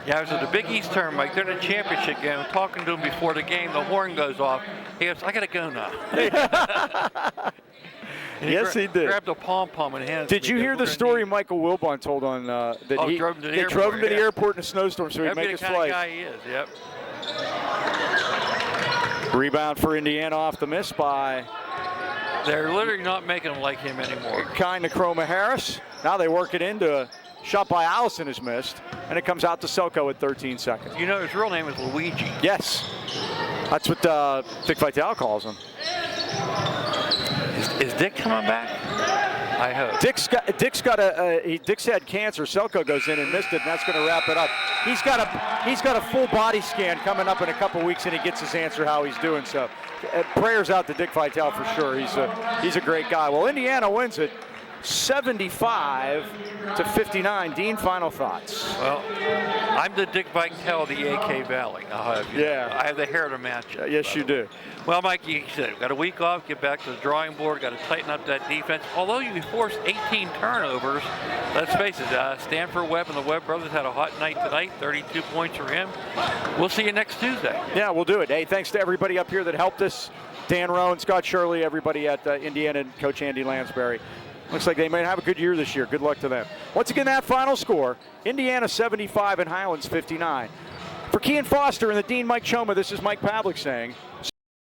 Yeah, I was at the Big East tournament, Mike. They're in the championship game. I'm talking to him before the game. The horn goes off. He goes, I got to go now. Yes, he did. Grabbed a pom-pom and handed it to Did me. you hear the story Need- Michael Wilbon told on that Drove him to the they airport, drove him to the yeah. airport in a snowstorm so he'd That'd be make the his kind flight. of guy he is, yep. Rebound for Indiana off the miss by They're literally not making him like him anymore. kind of Chroma Harris. Now they work it into a shot by Allison is missed, and it comes out to Selko with 13 seconds. You know his real name is Luigi. Yes, that's what Dick Vitale calls him. Is Dick coming back? I hope. Dick's had cancer. Selko goes in and missed it, and that's going to wrap it up. He's got a full body scan coming up in a couple weeks, and he gets his answer how he's doing. So, prayers out to Dick Vitale for sure. He's a great guy. Well, Indiana wins it 75-59. Dean, final thoughts? Well, I'm the Dick Vitale of the AK Valley. Yeah. I have the hair to match it. Yes, you do. Well, Mike, you said we've got a week off, get back to the drawing board, got to tighten up that defense. Although you forced 18 turnovers, let's face it, Stanford Webb and the Webb brothers had a hot night tonight, 32 points for him. We'll see you next Tuesday. Yeah, we'll do it. Hey, thanks to everybody up here that helped us. Dan Rowan, Scott Shirley, everybody at Indiana, and Coach Andy Lansbury. Looks like they might have a good year this year. Good luck to them. Once again, that final score, Indiana 75 and Highlands 59. For Kean Foster and the Dean Mike Choma, this is Mike Pavlik saying,